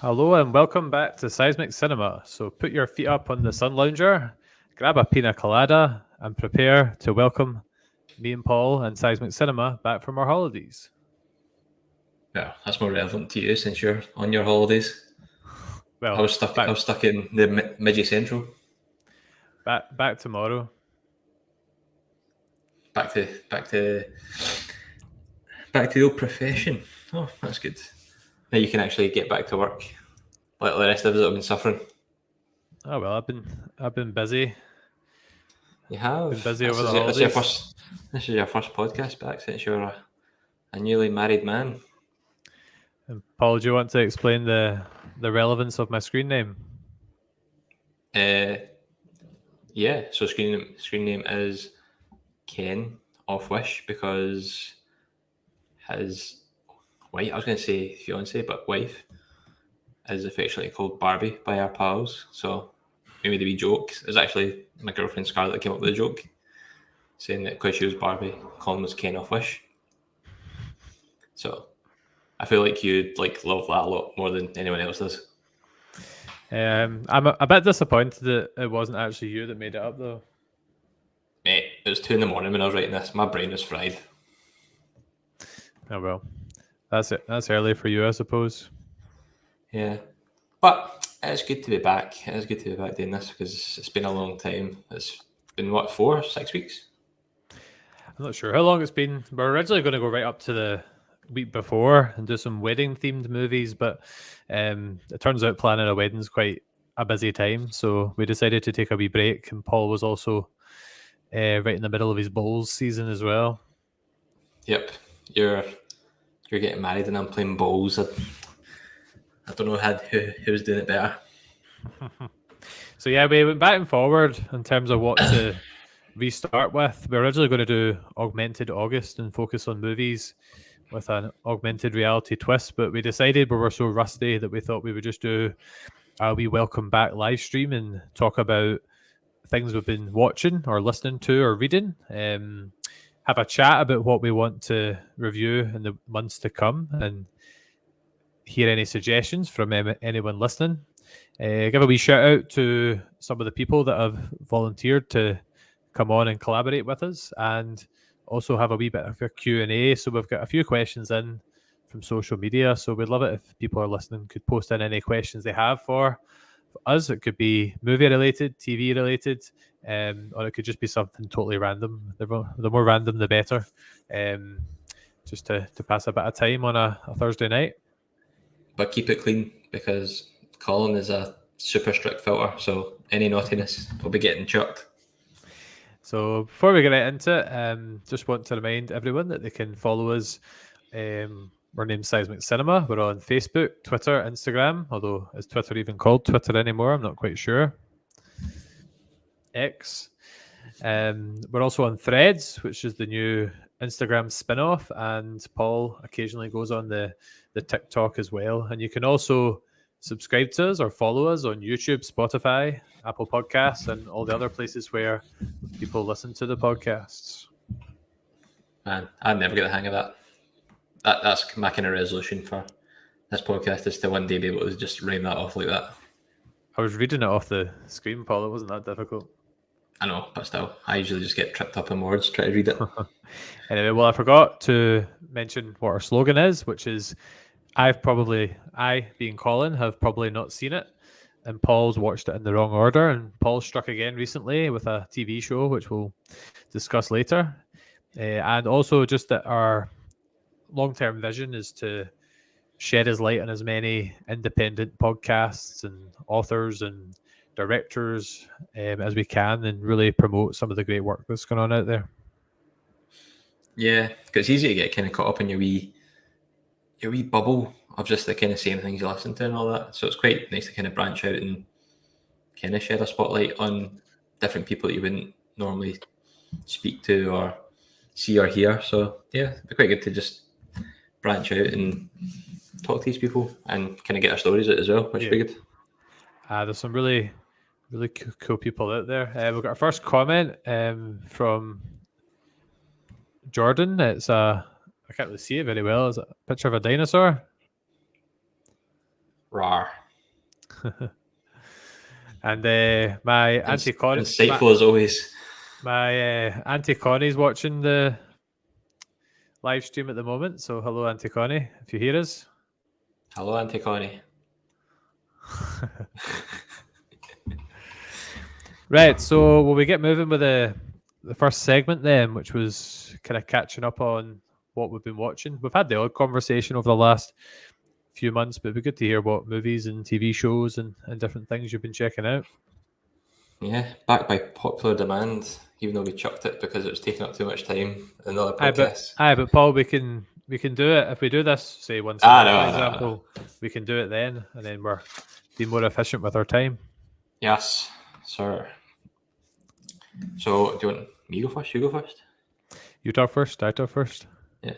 Hello and welcome back to Seismic Cinema. So put your feet up on the sun lounger, grab a pina colada, and prepare to welcome me and Paul and Seismic Cinema back from our holidays. Yeah, that's more relevant to you since you're on your holidays. I Well, was stuck. I was stuck in the Midgie Central. back tomorrow. Back to the old profession. Oh, that's good. Now you can actually get back to work, like the rest of us have been suffering. Oh well, I've been busy. You have. Been busy This over the is holidays. your first podcast back since you're a newly married man. And Paul, do you want to explain the relevance of my screen name? Yeah. So screen name is Ken off Wish because his wife. I was going to say fiance, but wife is affectionately called Barbie by our pals. So maybe the wee joke is actually my girlfriend Scarlett that came up with the joke, saying that because she was Barbie, Colin was Ken off Wish. So I feel like you'd love that a lot more than anyone else does. I'm a bit disappointed that it wasn't actually you that made it up, though. Mate, it was 2 a.m. when I was writing this. My brain was fried. Oh well, that's it. That's early for you, I suppose. Yeah, but it's good to be back. It's good to be back doing this because it's been a long time. It's been what, 6 weeks? I'm not sure how long it's been. We're originally going to go right up to the week before and do some wedding themed movies, but it turns out planning a wedding is quite a busy time, so we decided to take a wee break. And Paul was also right in the middle of his bowls season as well. Yep, you're getting married and I'm playing bowls. I don't know who was doing it better. So yeah, we went back and forward in terms of what to restart with. We were originally going to do Augmented August and focus on movies with an augmented reality twist, but we decided we were so rusty that we thought we would just do a wee welcome back live stream and talk about things we've been watching or listening to or reading. Have a chat about what we want to review in the months to come and hear any suggestions from anyone listening. Give a wee shout out to some of the people that have volunteered to come on and collaborate with us, and also have a wee bit of a Q&A. So we've got a few questions in from social media, so we'd love it if people are listening could post in any questions they have for us. It could be movie related, TV related, or it could just be something totally random. The more random the better, just to pass a bit of time on a Thursday night. But keep it clean because Colin is a super strict filter, so any naughtiness will be getting chucked. So before we get into it, just want to remind everyone that they can follow us. We're named Seismic Cinema. We're on Facebook, Twitter, Instagram, although is Twitter even called Twitter anymore? I'm not quite sure. X. We're also on Threads, which is the new Instagram spin-off, and Paul occasionally goes on the TikTok as well. And you can also subscribe to us or follow us on YouTube, Spotify, Apple Podcasts, and all the other places where people listen to the podcasts. Man, I'd never get the hang of that. That's my kind of resolution for this podcast, is to one day be able to just rhyme that off like that. I was reading it off the screen, Paul. It wasn't that difficult. I know, but still, I usually just get tripped up in words trying to read it. Anyway, well, I forgot to mention what our slogan is, which is I, being Colin, have probably not seen it, and Paul's watched it in the wrong order. And Paul struck again recently with a TV show, which we'll discuss later. And also just that our long-term vision is to shed his light on as many independent podcasts and authors and directors as we can, and really promote some of the great work that's going on out there. Yeah, because it's easy to get kind of caught up in your wee bubble of just the kind of same things you listen to and all that. So it's quite nice to kind of branch out and kind of shed a spotlight on different people that you wouldn't normally speak to or see or hear. So yeah, it'd be quite good to just branch out and talk to these people and kind of get our stories out as well, which would be good. There's some really cool people out there. We've got our first comment from Jordan. I can't really see it very well. Is it a picture of a dinosaur? Rar. And my Auntie Connie, Insightful as always. my Auntie Connie's watching the live stream at the moment. So hello, Auntie Connie, if you hear us. Hello, Auntie Connie. Right, so will we get moving with the first segment then, which was kind of catching up on what we've been watching. We've had the odd conversation over the last few months, but it'd be good to hear what movies and TV shows and different things you've been checking out. Yeah, back by popular demand, even though we chucked it because it was taking up too much time in other podcasts. But Paul, we can do it if we do this, say once a month, for example. We can do it then, and then we're being more efficient with our time. Yes, sir. So, do you want me go first? You go first. You talk first. I talk first. Yeah.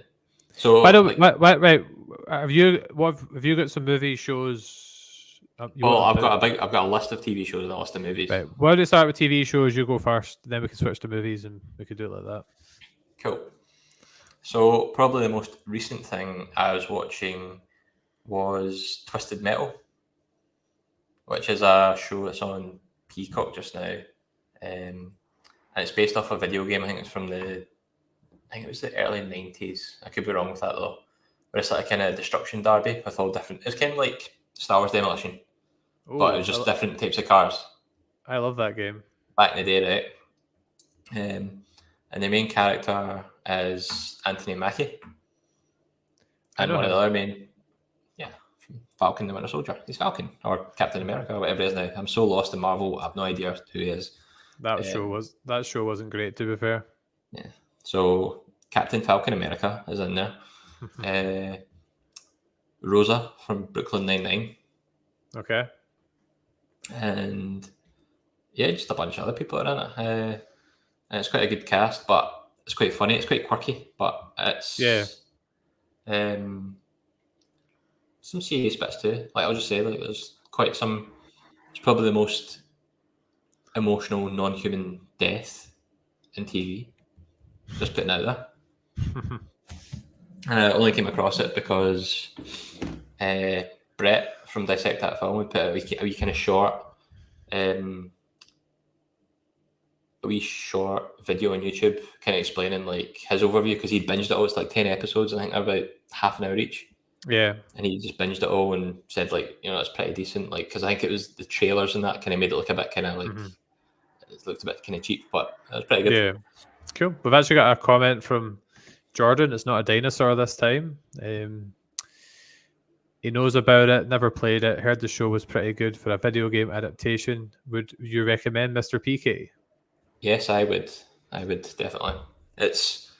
So, right? Have you got some movie shows? I've got a list of TV shows and a list of movies. Right. Why don't we start with TV shows? You go first, then we can switch to movies, and we could do it like that. Cool. So, probably the most recent thing I was watching was Twisted Metal, which is a show that's on Peacock just now, and it's based off a video game. I think it was the early 90s. I could be wrong with that though. But it's like a kind of destruction derby with all different. It's kind of like Star Wars Demolition, but it was just different types of cars. I love that game. Back in the day, right? And the main character is Anthony Mackie, and one of the other main, Falcon the Winter Soldier. He's Falcon or Captain America or whatever it is now. I'm so lost in Marvel. I have no idea who he is. That show wasn't great, to be fair. Yeah. So Captain Falcon America is in there. Rosa from Brooklyn Nine-Nine. Okay. And just a bunch of other people are in it. And it's quite a good cast, but it's quite funny. It's quite quirky, but it's some serious bits too. Like I'll just say, like there's quite some. It's probably the most emotional non-human death in TV. Just putting it out there. I only came across it because Brett from Dissect That Film would put a wee kind of short video on YouTube kind of explaining like his overview because he'd binged it all. It's like 10 episodes. I think they're about half an hour each. Yeah. And he just binged it all and said like, it's pretty decent. Like, because I think it was the trailers and that kind of made it look a bit kind of like, it looked a bit kind of cheap, but it was pretty good. Yeah. Cool. We've actually got a comment from Jordan. It's not a dinosaur this time. He knows about it, never played it, heard the show was pretty good for a video game adaptation. Would you recommend Mr. PK? Yes, I would. I would definitely. It's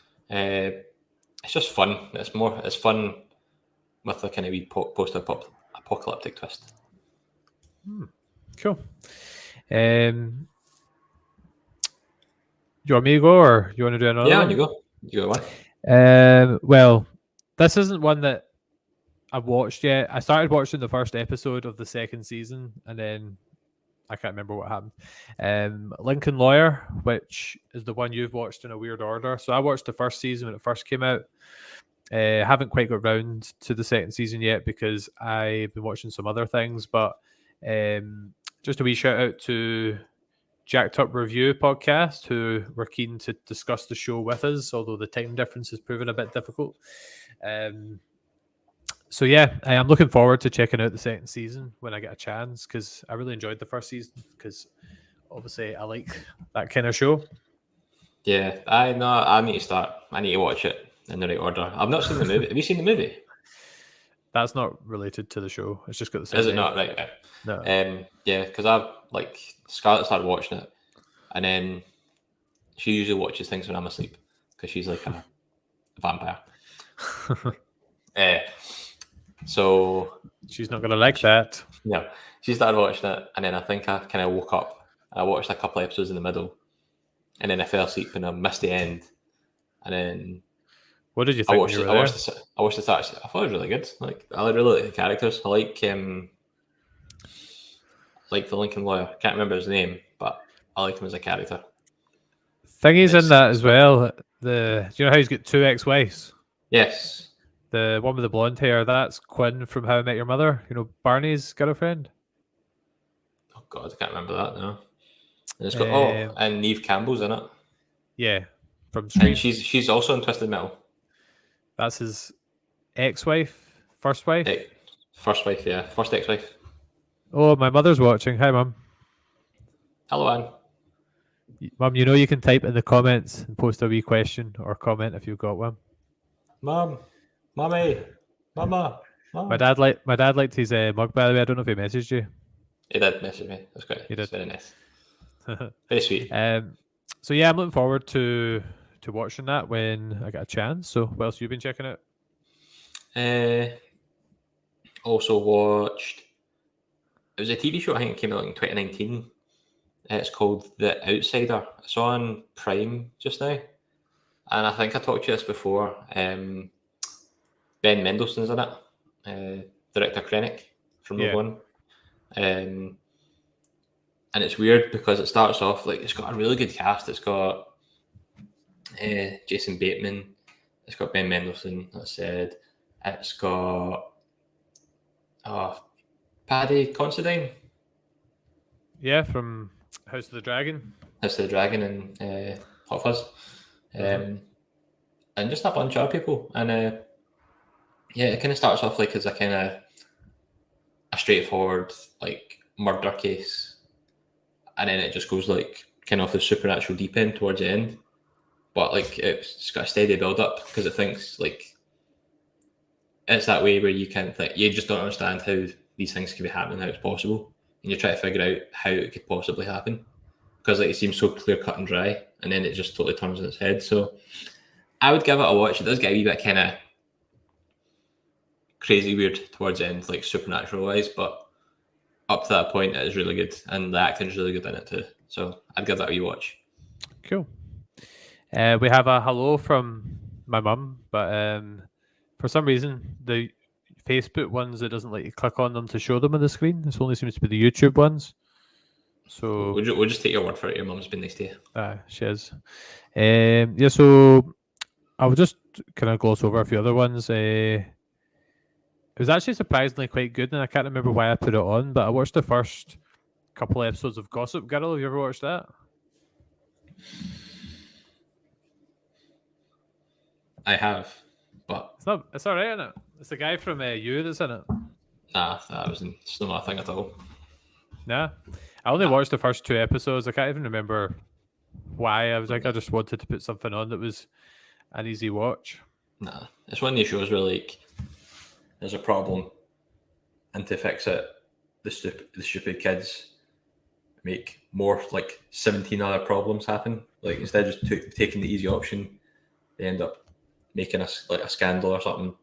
just fun. It's fun with a kind of wee post-apocalyptic twist. Cool. You want me to go, or you want to do another? Yeah, one? you go. You go one. Well, this isn't one that I've watched yet. I started watching the first episode of the second season, and then I can't remember what happened. Lincoln Lawyer, which is the one you've watched in a weird order. So I watched the first season when it first came out. Haven't quite got round to the second season yet because I've been watching some other things. But just a wee shout out to Jacked Up Review podcast, who were keen to discuss the show with us, although the time difference has proven a bit difficult. So yeah, I'm looking forward to checking out the second season when I get a chance because I really enjoyed the first season because obviously I like that kind of show. Yeah, I need to start. I need to watch it in the right order. I've not seen the movie. Have you seen the movie? That's not related to the show. It's just got the same. Is it not? Right. No. Yeah, because I've Scarlett started watching it, and then she usually watches things when I'm asleep because she's like a vampire. So she's not gonna like that. Yeah, she started watching it, and then I think I kind of woke up. I watched a couple of episodes in the middle, and then I fell asleep and I missed the end. And then what did you think? I watched the start. I thought it was really good. Like I really like the characters. I like the Lincoln Lawyer. Can't remember his name, but I like him as a character. Thingy's in that as well. Do you know how he's got 2 ex-wives? Yes. The one with the blonde hair, that's Quinn from How I Met Your Mother. You know, Barney's girlfriend. Oh God, I can't remember that now. And it's got Um, and Neve Campbell's in it, yeah, from and Scream. she's also in Twisted Metal. That's his ex-wife, first wife. First wife, yeah, first ex-wife. Oh, my mother's watching. Hi, Mum. Hello, Anne. Mum, you know you can type in the comments and post a wee question or comment if you've got one. Mum, Mummy, Mama. Mom. My dad liked his mug, by the way. I don't know if he messaged you. He did message me. That's great. He did. It's very nice. Very sweet. So yeah, I'm looking forward to watching that when I get a chance. So what else have you been checking out? Also watched. It was a TV show. I think it came out in 2019. It's called The Outsider. It's on Prime just now, and I think I talked to you this before. Ben Mendelsohn's in it. Director Krennic from Rogue One. And it's weird because it starts off like it's got a really good cast. It's got Jason Bateman. It's got Ben Mendelsohn. That said, it's got Paddy Considine. Yeah, from House of the Dragon. House of the Dragon and Hot Fuzz. And just a bunch of other people. And it kind of starts off like as a kind of a straightforward like murder case, and then it just goes like kind of off the supernatural deep end towards the end. But like it's got a steady build up because it thinks like it's that way where you can't think, you just don't understand how these things can be happening, how it's possible, and you try to figure out how it could possibly happen because like it seems so clear cut and dry, and then it just totally turns on its head. So I would give it a watch. It does get a wee bit kind of crazy weird towards the end, like supernatural wise, but up to that point it is really good, and the acting is really good in it too. So I'd give that a wee watch. Cool. We have a hello from my mum, but for some reason the Facebook ones, it doesn't let you click on them to show them on the screen. This only seems to be the YouTube ones. So we'll just take your word for it. Your mum's been nice to you. She is. Yeah, so I'll just kind of gloss over a few other ones. It was actually surprisingly quite good, and I can't remember why I put it on, but I watched the first couple of episodes of Gossip Girl. Have you ever watched that? I have, but it's all right, isn't it? It's the guy from You that's in it. Nah, it's not my thing at all. Nah, I only watched the first 2 episodes. I can't even remember why. I was like, I just wanted to put something on that was an easy watch. Nah, it's one of these shows where like there's a problem, and to fix it, the stupid kids make more like 17 other problems happen. Like instead of just taking the easy option, they end up making a scandal or something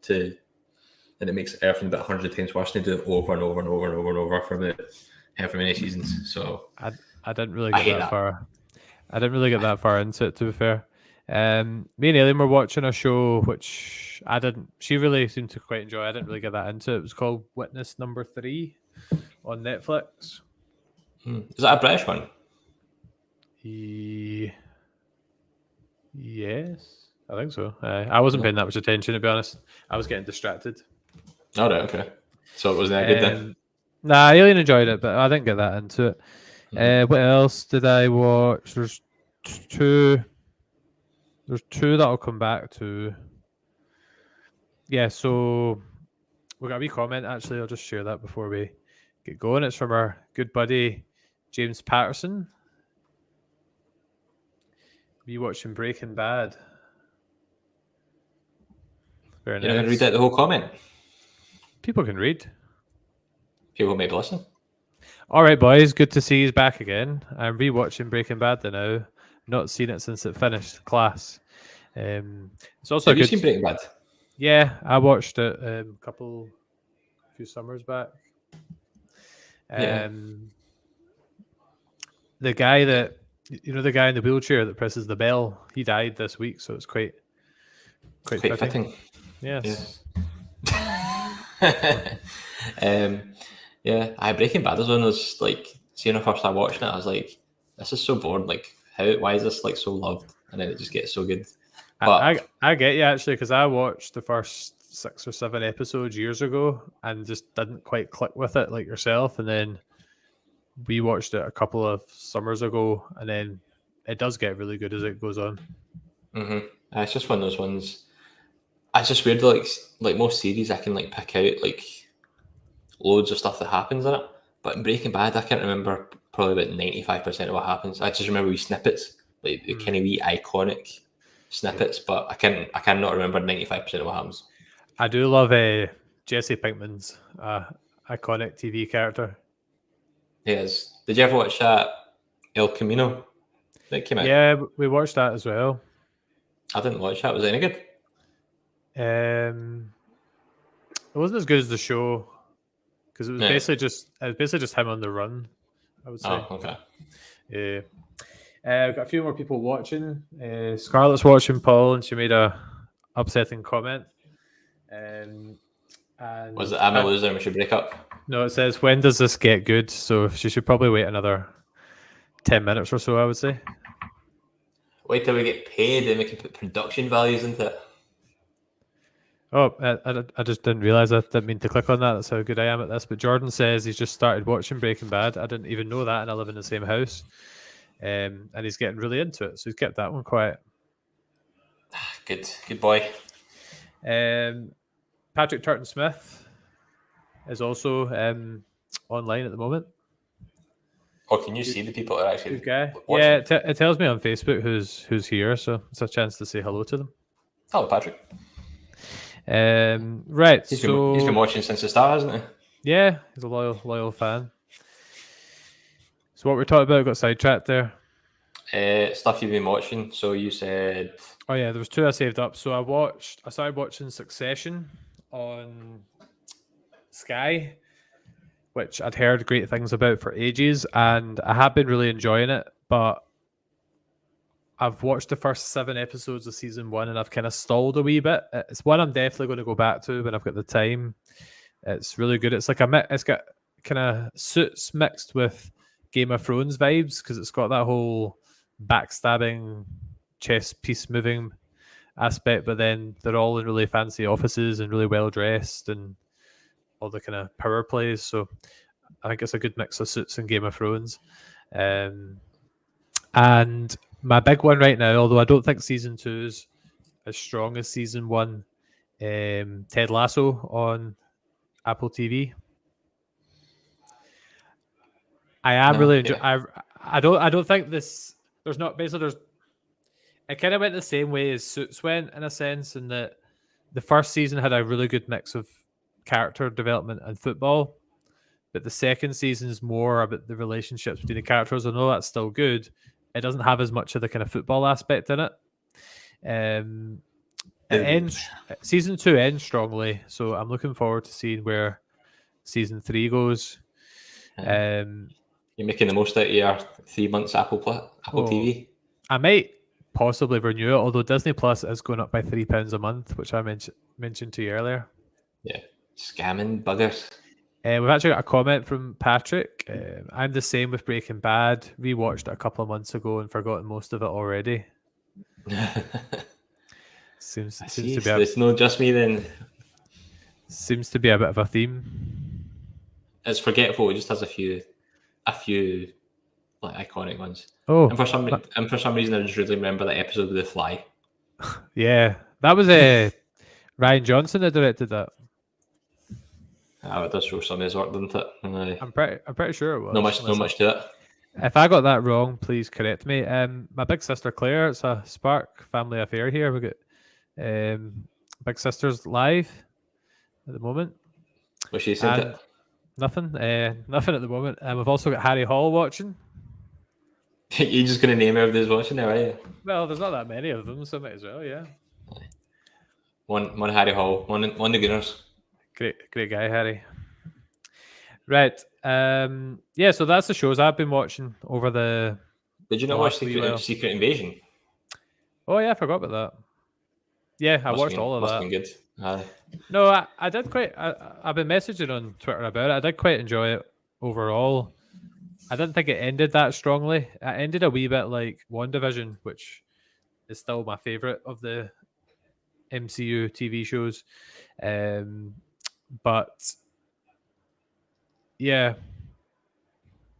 and it makes everything about 100 times worse. They do it over and over and over and over and over for about however many seasons. So I didn't really get that far. I didn't really get that far into it, to be fair. Me and Aileen were watching a show which she really seemed to quite enjoy. I didn't really get that into it. It was called Witness Number 3 on Netflix. Is that a British one? Yes, I think so. I wasn't paying that much attention, to be honest. I was getting distracted. All right, okay. So it wasn't that good then? Nah, I really enjoyed it, but I didn't get that into it. What else did I watch? There's two that I'll come back to. Yeah, so we got a wee comment, actually. I'll just share that before we get going. It's from our good buddy, James Patterson. We watching Breaking Bad. Very nice. You're not going to read out the whole comment? People can read. People maybe listen. All right, boys. Good to see you back again. I'm rewatching Breaking Bad now. Not seen it since it finished. Class. It's also Have you seen Breaking Bad? Yeah, I watched it a few summers back. The guy that the guy in the wheelchair that presses the bell, he died this week, so it's quite fitting. Yes. Breaking Bad is one of those, like, seeing the first time watching it, I was like, this is so boring. Like, why is this like so loved? And then it just gets so good. But I get you, actually, because I watched the first 6 or 7 episodes years ago and just didn't quite click with it like yourself. And then we watched it a couple of summers ago, and then it does get really good as it goes on. It's just one of those ones. It's just weird. Like most series, I can like pick out like loads of stuff that happens in it. But in Breaking Bad, I can't remember probably about 95% of what happens. I just remember wee snippets, like the kind of wee iconic snippets. But I cannot remember 95% of what happens. I do love Jesse Pinkman's iconic TV character. Yes. Did you ever watch El Camino that came out? Yeah, we watched that as well. I didn't watch that. Was it any good? It wasn't as good as the show because it was basically just him on the run, I would say. Oh, okay. Yeah. I've got a few more people watching. Scarlett's watching Paul, and she made a upsetting comment. And was it I'm a loser and we should break up? No, it says, when does this get good? So she should probably wait another 10 minutes or so, I would say. Wait till we get paid and we can put production values into it. Oh, I just didn't realize. I didn't mean to click on that. That's how good I am at this. But Jordan says he's just started watching Breaking Bad. I didn't even know that, and I live in the same house. And he's getting really into it, so he's kept that one quiet. Good boy. Patrick Turton Smith is also online at the moment. Oh, can you see the people that are actually good guy? watching? Yeah, it tells me on Facebook who's here, so it's a chance to say hello to them. Hello, Patrick. Right. He's been watching since the start, hasn't he? Yeah, he's a loyal fan. So what we're talking about got sidetracked there. Stuff you've been watching. So you said. Oh yeah, there was 2 I saved up. So I started watching Succession on Sky, which I'd heard great things about for ages, and I have been really enjoying it, but I've watched the first 7 episodes of season 1 and I've kind of stalled a wee bit. It's one I'm definitely going to go back to when I've got the time. It's really good. It's like it's got kind of Suits mixed with Game of Thrones vibes because it's got that whole backstabbing, chess piece moving aspect, but then they're all in really fancy offices and really well dressed and all the kind of power plays. So I think it's a good mix of Suits and Game of Thrones. And my big one right now, although I don't think season 2 is as strong as season 1, Ted Lasso on Apple TV. I am really enjoying. I don't think this. There's not basically there's. It kind of went the same way as Suits went in a sense, in that the first season had a really good mix of character development and football, but the second season is more about the relationships between the characters. I know that's still good. It doesn't have as much of the kind of football aspect in it. Season 2 ends strongly, so I'm looking forward to seeing where season 3 goes. You're making the most out of your 3 months Apple TV. I might possibly renew it, although Disney Plus is going up by £3 a month, which I mentioned to you earlier. Yeah, scamming buggers. We've actually got a comment from Patrick. I'm the same with Breaking Bad. Rewatched it a couple of months ago and forgotten most of it already. seems to be. It's not just me then. Seems to be a bit of a theme. It's forgetful. It just has a few like iconic ones. Oh, and for some reason, I just really remember that episode with the fly. Yeah, that was Ryan Johnson that directed that. It does show some of his work, doesn't it? I'm pretty sure it was. No much to it. If I got that wrong, please correct me. My big sister Claire, it's a Spark family affair here. We got Big Sisters live at the moment. Was she said it? Nothing at the moment. We've also got Harry Hall watching. You're just going to name everybody's watching now, are you? Well, there's not that many of them, so might as well, yeah. One Harry Hall, one the Gunners. Great guy, Harry. Right. Yeah, so that's the shows I've been watching over the. Did you not watch Secret Invasion? Oh yeah, I forgot about that. Yeah, I watched all of that. Must have been good. No, I did quite. I've been messaging on Twitter about it. I did quite enjoy it overall. I didn't think it ended that strongly. It ended a wee bit like WandaVision, which is still my favorite of the MCU TV shows. But yeah,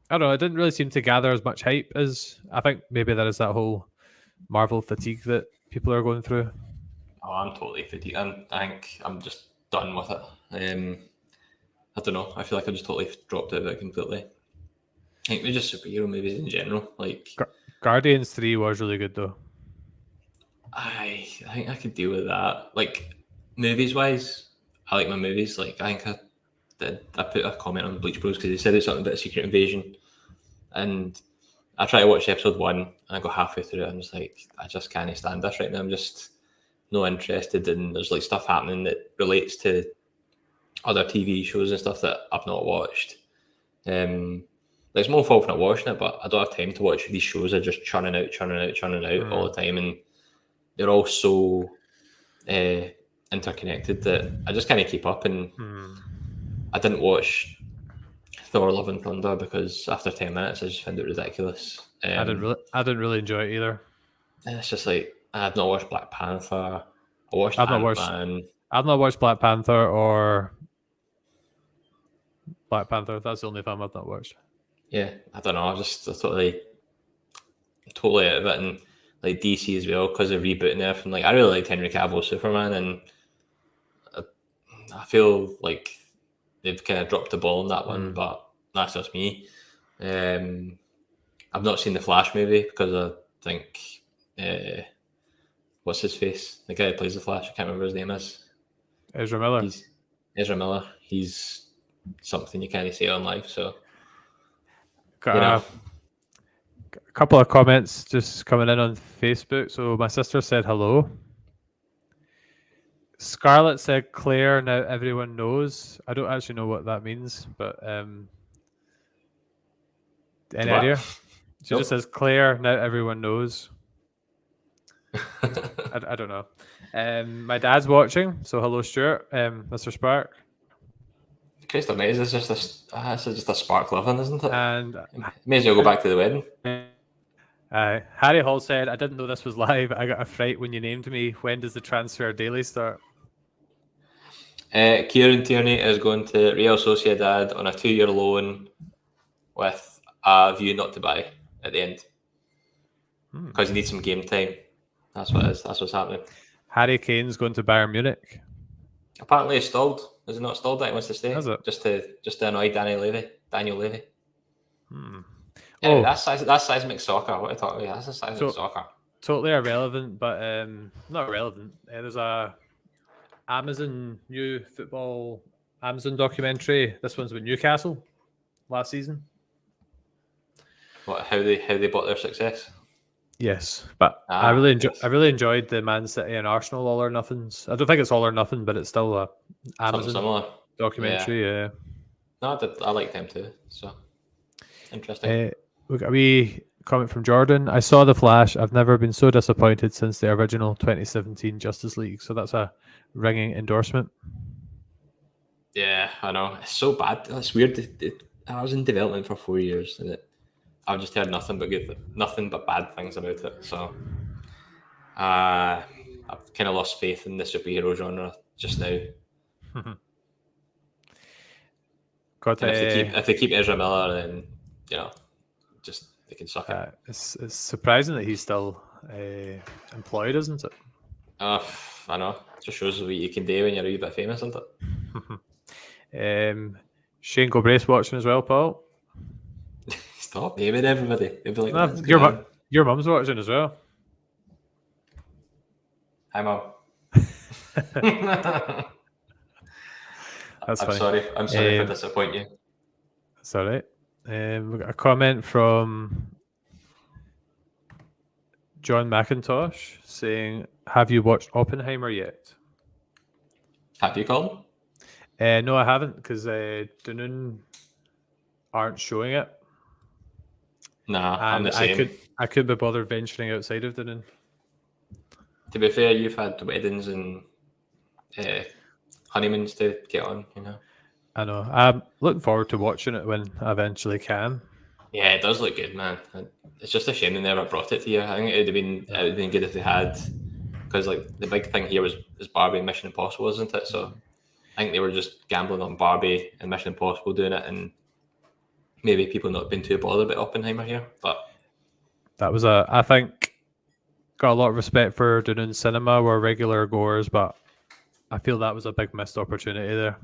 I don't know. It didn't really seem to gather as much hype as I think maybe there is that whole Marvel fatigue that people are going through. Oh, I'm totally fatigued. I think I'm just done with it. I don't know. I feel like I just totally dropped out of it completely. I think we're just superhero movies in general. Like Guardians 3 was really good though. I think I could deal with that. Like movies wise, I like my movies. Like I think I put a comment on Bleach Bros because they said it's something about a secret invasion, and I try to watch episode 1 and I go halfway through it. I'm just like, I just can't stand this right now. I'm just not interested, and there's like stuff happening that relates to other TV shows and stuff that I've not watched. It's more fault for not watching it, but I don't have time to watch these shows. Are just churning out all the time, and they're all so interconnected that I just can't keep up. And I didn't watch Thor: Love and Thunder because after 10 minutes I just found it ridiculous. I didn't really enjoy it either. And it's just like I've not watched Black Panther. I watched Ant-Man. I've not watched Black Panther or Black Panther. That's the only film I've not watched. Yeah, I don't know. I totally out of it, and like DC as well because they're rebooting everything. Like I really liked Henry Cavill's Superman, and I feel like they've kind of dropped the ball on that one. But that's just me. I've not seen the Flash movie because I think what's his face? The guy who plays the Flash. I can't remember his name is. Ezra Miller. Ezra Miller. He's something you can't say on live. So a couple of comments just coming in on Facebook. So my sister said hello. Scarlett said Claire, now everyone knows. I don't actually know what that means, but any idea? She just says Claire, now everyone knows. I don't know. My dad's watching, so hello Stuart, Mr. Spark. Christ mate, this is just a spark loving, isn't it? And may as well go back to the wedding. Harry Hall said, I didn't know this was live. I got a fright when you named me. When does the transfer daily start? Kieran Tierney is going to Real Sociedad on a 2-year loan with a view not to buy at the end because he needs some game time. That's what it is. That's what's happening. Harry Kane's going to Bayern Munich. Apparently it's stalled. Is it not stalled that he wants to stay? Is it? Just to annoy Daniel Levy. Oh, that's seismic soccer. What are you talking about? That's a seismic soccer. Totally irrelevant, but not irrelevant. There's a Amazon new football Amazon documentary. This one's with Newcastle last season. What? How they bought their success? Yes, but I really enjoyed the Man City and Arsenal All or Nothings. I don't think it's All or Nothing, but it's still a Amazon documentary. Yeah. No, I like them too. So interesting. Look, a wee comment from Jordan. I saw The Flash. I've never been so disappointed since the original 2017 Justice League. So that's a ringing endorsement. Yeah, I know. It's so bad. It's weird. I was in development for 4 years, and I've just heard nothing but bad things about it. So I've kind of lost faith in the superhero genre just now. If they keep Ezra Miller, then just they can suck it. It's surprising that he's still employed, isn't it? I know. It just shows what you can do when you're a wee bit famous, isn't it? Shane Gobrace watching as well, Paul. Stop naming everybody. They'll be like, your mum's watching as well. Hi, Mum. That's funny. I'm sorry to disappoint you. That's all right. We got a comment from John McIntosh saying, have you watched Oppenheimer yet? Have you, Colin? No, I haven't, because Dunoon aren't showing it. Nah, I'm the same. I could be bothered venturing outside of Dunoon. To be fair, you've had weddings and honeymoons to get on, I know. I'm looking forward to watching it when I eventually can. Yeah, it does look good, man. It's just a shame they never brought it to you. I think it would have been good if they had. because like the big thing here was Barbie and Mission Impossible, isn't it? So I think they were just gambling on Barbie and Mission Impossible doing it, and maybe people not being too bothered about Oppenheimer here. But that was I think, got a lot of respect for doing in cinema. We're regular goers, but I feel that was a big missed opportunity there.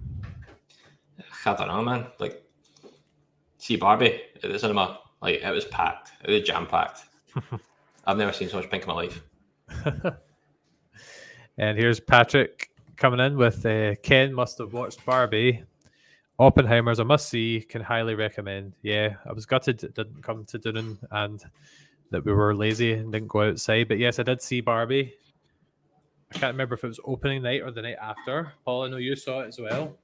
I don't know, man. Like, see Barbie at the cinema, like it was packed. It was jam packed. I've never seen so much pink in my life. And here's Patrick coming in with Ken must have watched Barbie. Oppenheimer's a must see. Can highly recommend. Yeah, I was gutted it didn't come to Dunan and that we were lazy and didn't go outside. But yes, I did see Barbie. I can't remember if it was opening night or the night after. Paul, I know you saw it as well.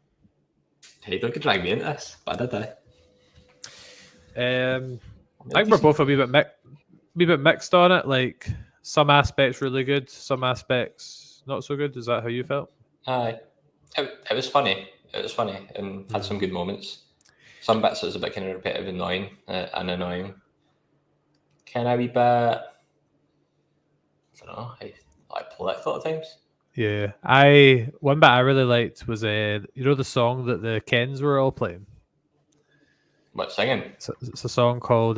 Hey, don't get drag me into this, but I did. I think we're both a wee bit mixed on it. Like some aspects really good, some aspects not so good. Is that how you felt? It was funny. It was funny and had some good moments. Some bits it was a bit kind of repetitive and annoying. Kind of a wee bit, I don't know, like political at times. Yeah, one bit I really liked was the song that the Kens were all playing. What, singing? It's a song called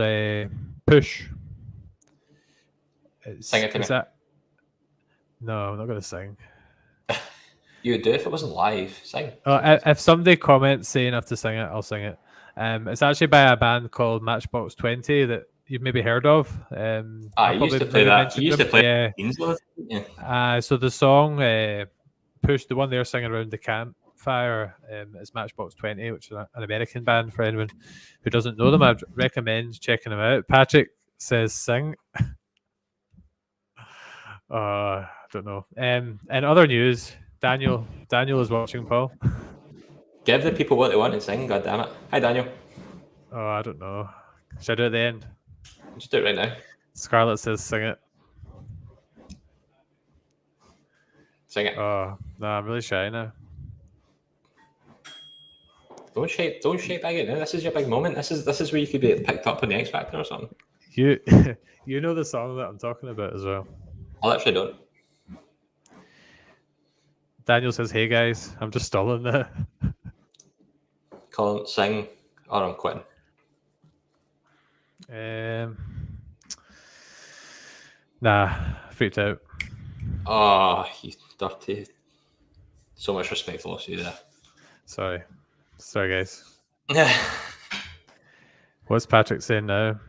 Push. Sing it to me. No, I'm not going to sing. You would do if it wasn't live. Sing. If somebody comments saying I have to sing it, I'll sing it. It's actually by a band called Matchbox 20 that you've maybe heard of. You used to play that. You used to play. Yeah. So the song Push, the one they're singing around the campfire, is Matchbox 20, which is an American band. For anyone who doesn't know them, I'd recommend checking them out. Patrick says sing. I don't know. And other news, Daniel is watching, Paul. Give the people what they want and sing, God damn it. Hi, Daniel. Oh, I don't know. Should I do it at the end? Just do it right now. Scarlett says sing it. Sing it. Oh, no, I'm really shy now. Don't shake back it now. This is your big moment. This is where you could be picked up on the X Factor or something. You know the song that I'm talking about as well. I actually don't. Daniel says, "Hey guys, I'm just stalling that." Call him, sing, or I'm quitting. Nah, freaked out. Oh, you dirty. So much respect lost you there. Sorry, guys. What's Patrick saying now?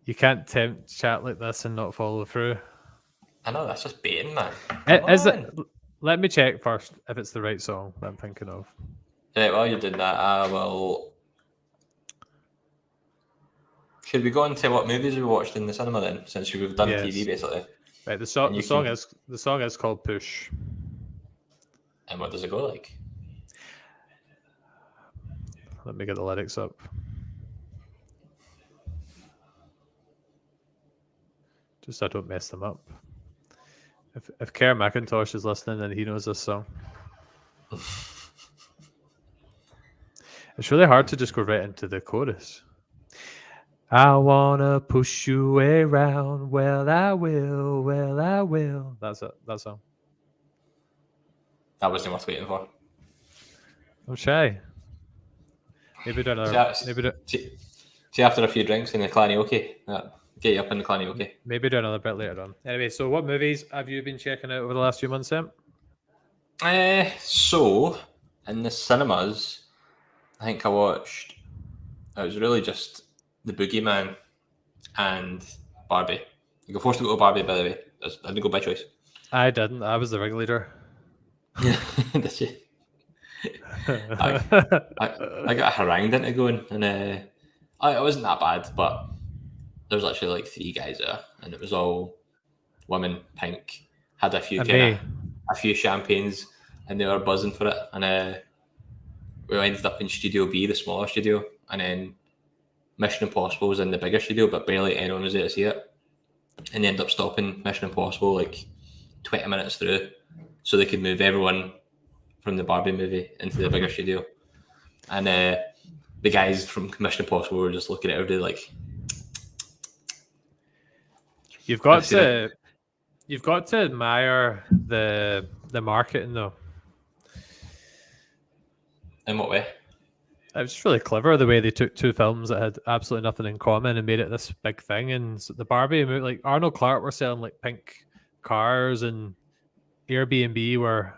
You can't tempt chat like this and not follow through. I know, that's just baiting, man. Let me check first if it's the right song that I'm thinking of. Yeah, while you're doing that, I will. Should we go into what movies we watched in the cinema then, since we've done TV basically? Right, the song is called Push. And what does it go like? Let me get the lyrics up. Just so I don't mess them up. If Kerr McIntosh is listening, then he knows this song. It's really hard to just go right into the chorus. I wanna push you around. Well, I will. That's it. That song. That wasn't worth waiting for. I'm shy. Maybe do another. See, after a few drinks in the karaoke, get you up in the karaoke. Maybe do another bit later on. Anyway, so what movies have you been checking out over the last few months, Sam? So in the cinemas, I think I watched. It was really just The Boogeyman and Barbie. You got forced to go to Barbie, by the way. I didn't go by choice. I didn't. I was the ringleader. Did you? I got harangued into going, and it wasn't that bad, but there was actually like 3 guys there, and it was all women, pink, had a few champagnes, and they were buzzing for it, and we ended up in Studio B, the smaller studio, and then Mission Impossible was in the bigger studio, but barely anyone was there to see it, and they ended up stopping Mission Impossible like 20 minutes through, so they could move everyone from the Barbie movie into the bigger studio, and the guys from Mission Impossible were just looking at everybody like, you've got to You've got to admire the marketing though. In what way? It was just really clever the way they took two films that had absolutely nothing in common and made it this big thing. And the Barbie movie, like Arnold Clark were selling like pink cars, and Airbnb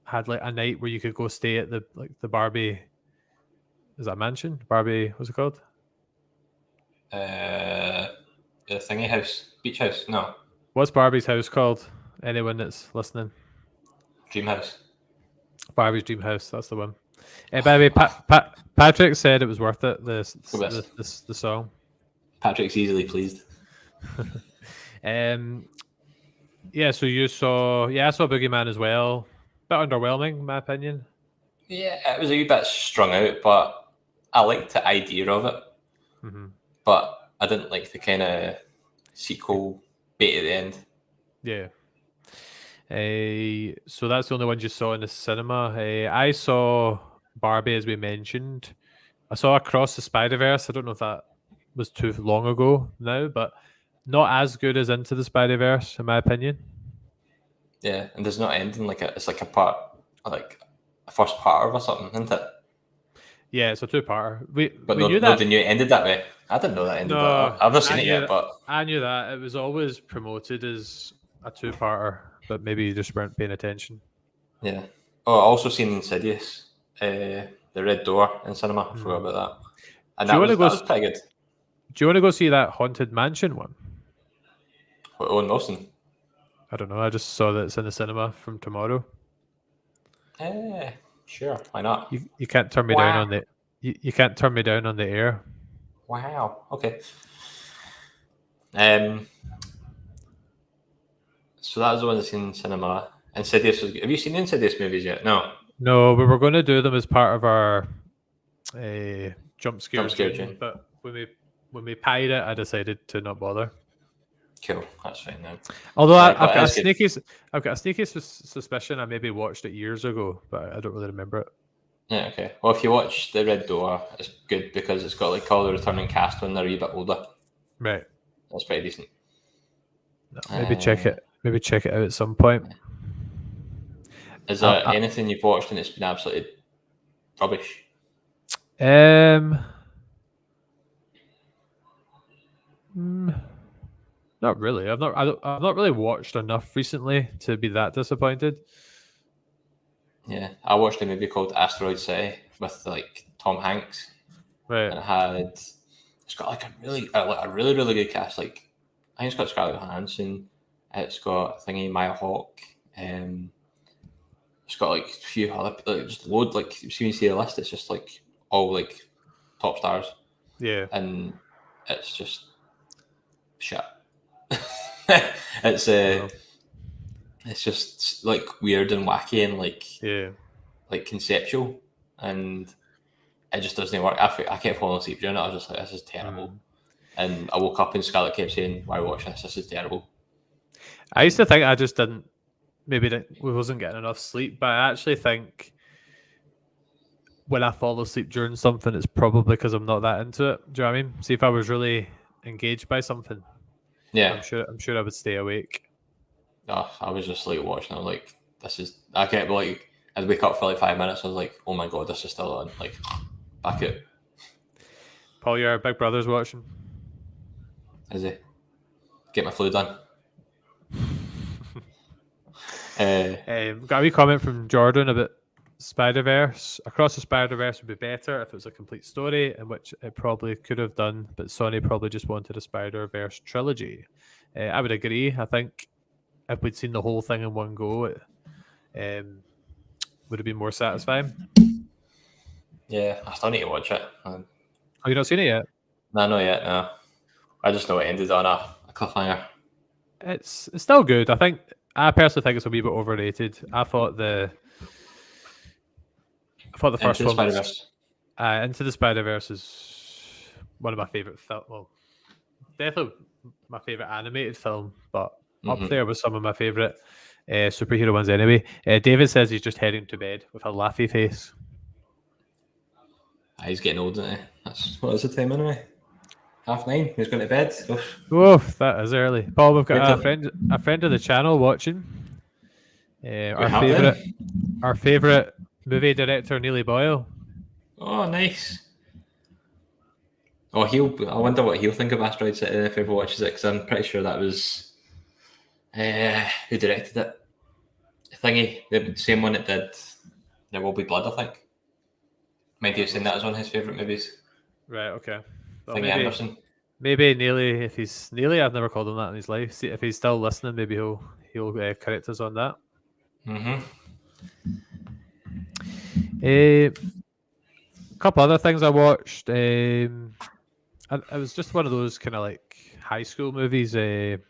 had like a night where you could go stay at the Barbie. Is that a mansion? Barbie, what's it called? The thingy house, beach house. No, What's Barbie's house called? Anyone that's listening? dream house. Barbie's dream house. That's the one. By the way, Patrick said it was worth it. The song. Patrick's easily pleased. Yeah. So you saw? Yeah, I saw Boogeyman as well. Bit underwhelming, in my opinion. Yeah, it was a wee bit strung out, but I liked the idea of it. Mm-hmm. But I didn't like the kind of sequel bait at the end. Yeah. So that's the only one you saw in the cinema. I saw Barbie, as we mentioned. I saw Across the Spider-Verse. I don't know if that was too long ago now, but not as good as Into the Spider-Verse, in my opinion. Yeah, and there's not ending it's like a part, like a first part or something, isn't it? Yeah, it's a two-parter. But we knew that. Nobody knew it ended that way. I didn't know that ended that way. I've not seen it yet, but I knew that. It was always promoted as a two-parter, but maybe you just weren't paying attention. Yeah. Oh, I also seen Insidious, the Red Door in cinema. I forgot about that. And that was pretty good. Do you want to go see that Haunted Mansion one? Owen Wilson. I don't know. I just saw that it's in the cinema from tomorrow. Sure. Why not? You can't turn me down on the you can't turn me down on the air. Wow. Okay. So that was the one that's in cinema. Insidious was. Have you seen the Insidious movies yet? No. No, we were going to do them as part of our jump scare June. But when we pied it, I decided to not bother. Cool, that's fine then. Although I've got a sneaky suspicion I maybe watched it years ago, but I don't really remember it. Yeah, okay. Well, if you watch The Red Door, it's good because it's got like all the returning cast when they're a wee bit older. Right. That's pretty decent. No, maybe check it. Maybe check it out at some point. Is there anything you've watched and it's been absolutely rubbish? Not really. I've not really watched enough recently to be that disappointed. Yeah, I watched a movie called Asteroid City with like Tom Hanks, right? And it's got like a really good cast. Like I think it's got Scarlett Johansson. It's got Maya Hawke. It's got like a few other, like, just load. Like when you see the list, it's just like all like top stars. Yeah, and it's just shit. It's just like weird and wacky and like conceptual, and it just doesn't work. I kept falling asleep during it. I was just like, this is terrible. And I woke up and Scarlett kept saying, "Why watch this? This is terrible." I used to think I just we wasn't getting enough sleep, but I actually think when I fall asleep during something, it's probably because I'm not that into it. Do you know what I mean? See, if I was really engaged by something, yeah, I'm sure I would stay awake. Oh, I was just like watching it, like this is. I kept like I'd wake up for like 5 minutes. I was like, oh my god, this is still on. Like, back it. Paul, your big brother's watching. Is he? Get my flu done. Got a wee comment from Jordan about Spider-Verse. Across the Spider-Verse would be better if it was a complete story, in which it probably could have done, but Sony probably just wanted a Spider-Verse trilogy. I would agree. I think if we'd seen the whole thing in one go, it would have been more satisfying. Yeah, I still need to watch it. Have you not seen it yet? No, not yet. No, I just know it ended on a cliffhanger. It's still good. I personally think it's a wee bit overrated. I thought the first one was, Into the Spider-Verse is one of my favourite films. Well, definitely my favourite animated film, but up there with some of my favourite superhero ones anyway. David says he's just heading to bed with a laughy face. He's getting old, isn't he? What is the time anyway? 9:30. He was going to bed. Oof. Oh, that is early. Paul, we've got Good a friend of the channel watching. We have then. Our favorite movie director, Neely Boyle. Oh, nice. Oh, I wonder what he'll think of Asteroid City if he ever watches it, because I'm pretty sure that was who directed it. Thingy, the same one that did There Will Be Blood, I think. Might have seen that as one of his favourite movies. Right. Okay. Well, Thingy Anderson. Maybe Neely, if he's Neely, I've never called him that in his life. See, if he's still listening, maybe he'll correct us on that. A couple other things I watched. It was just one of those kind of like high school movies. The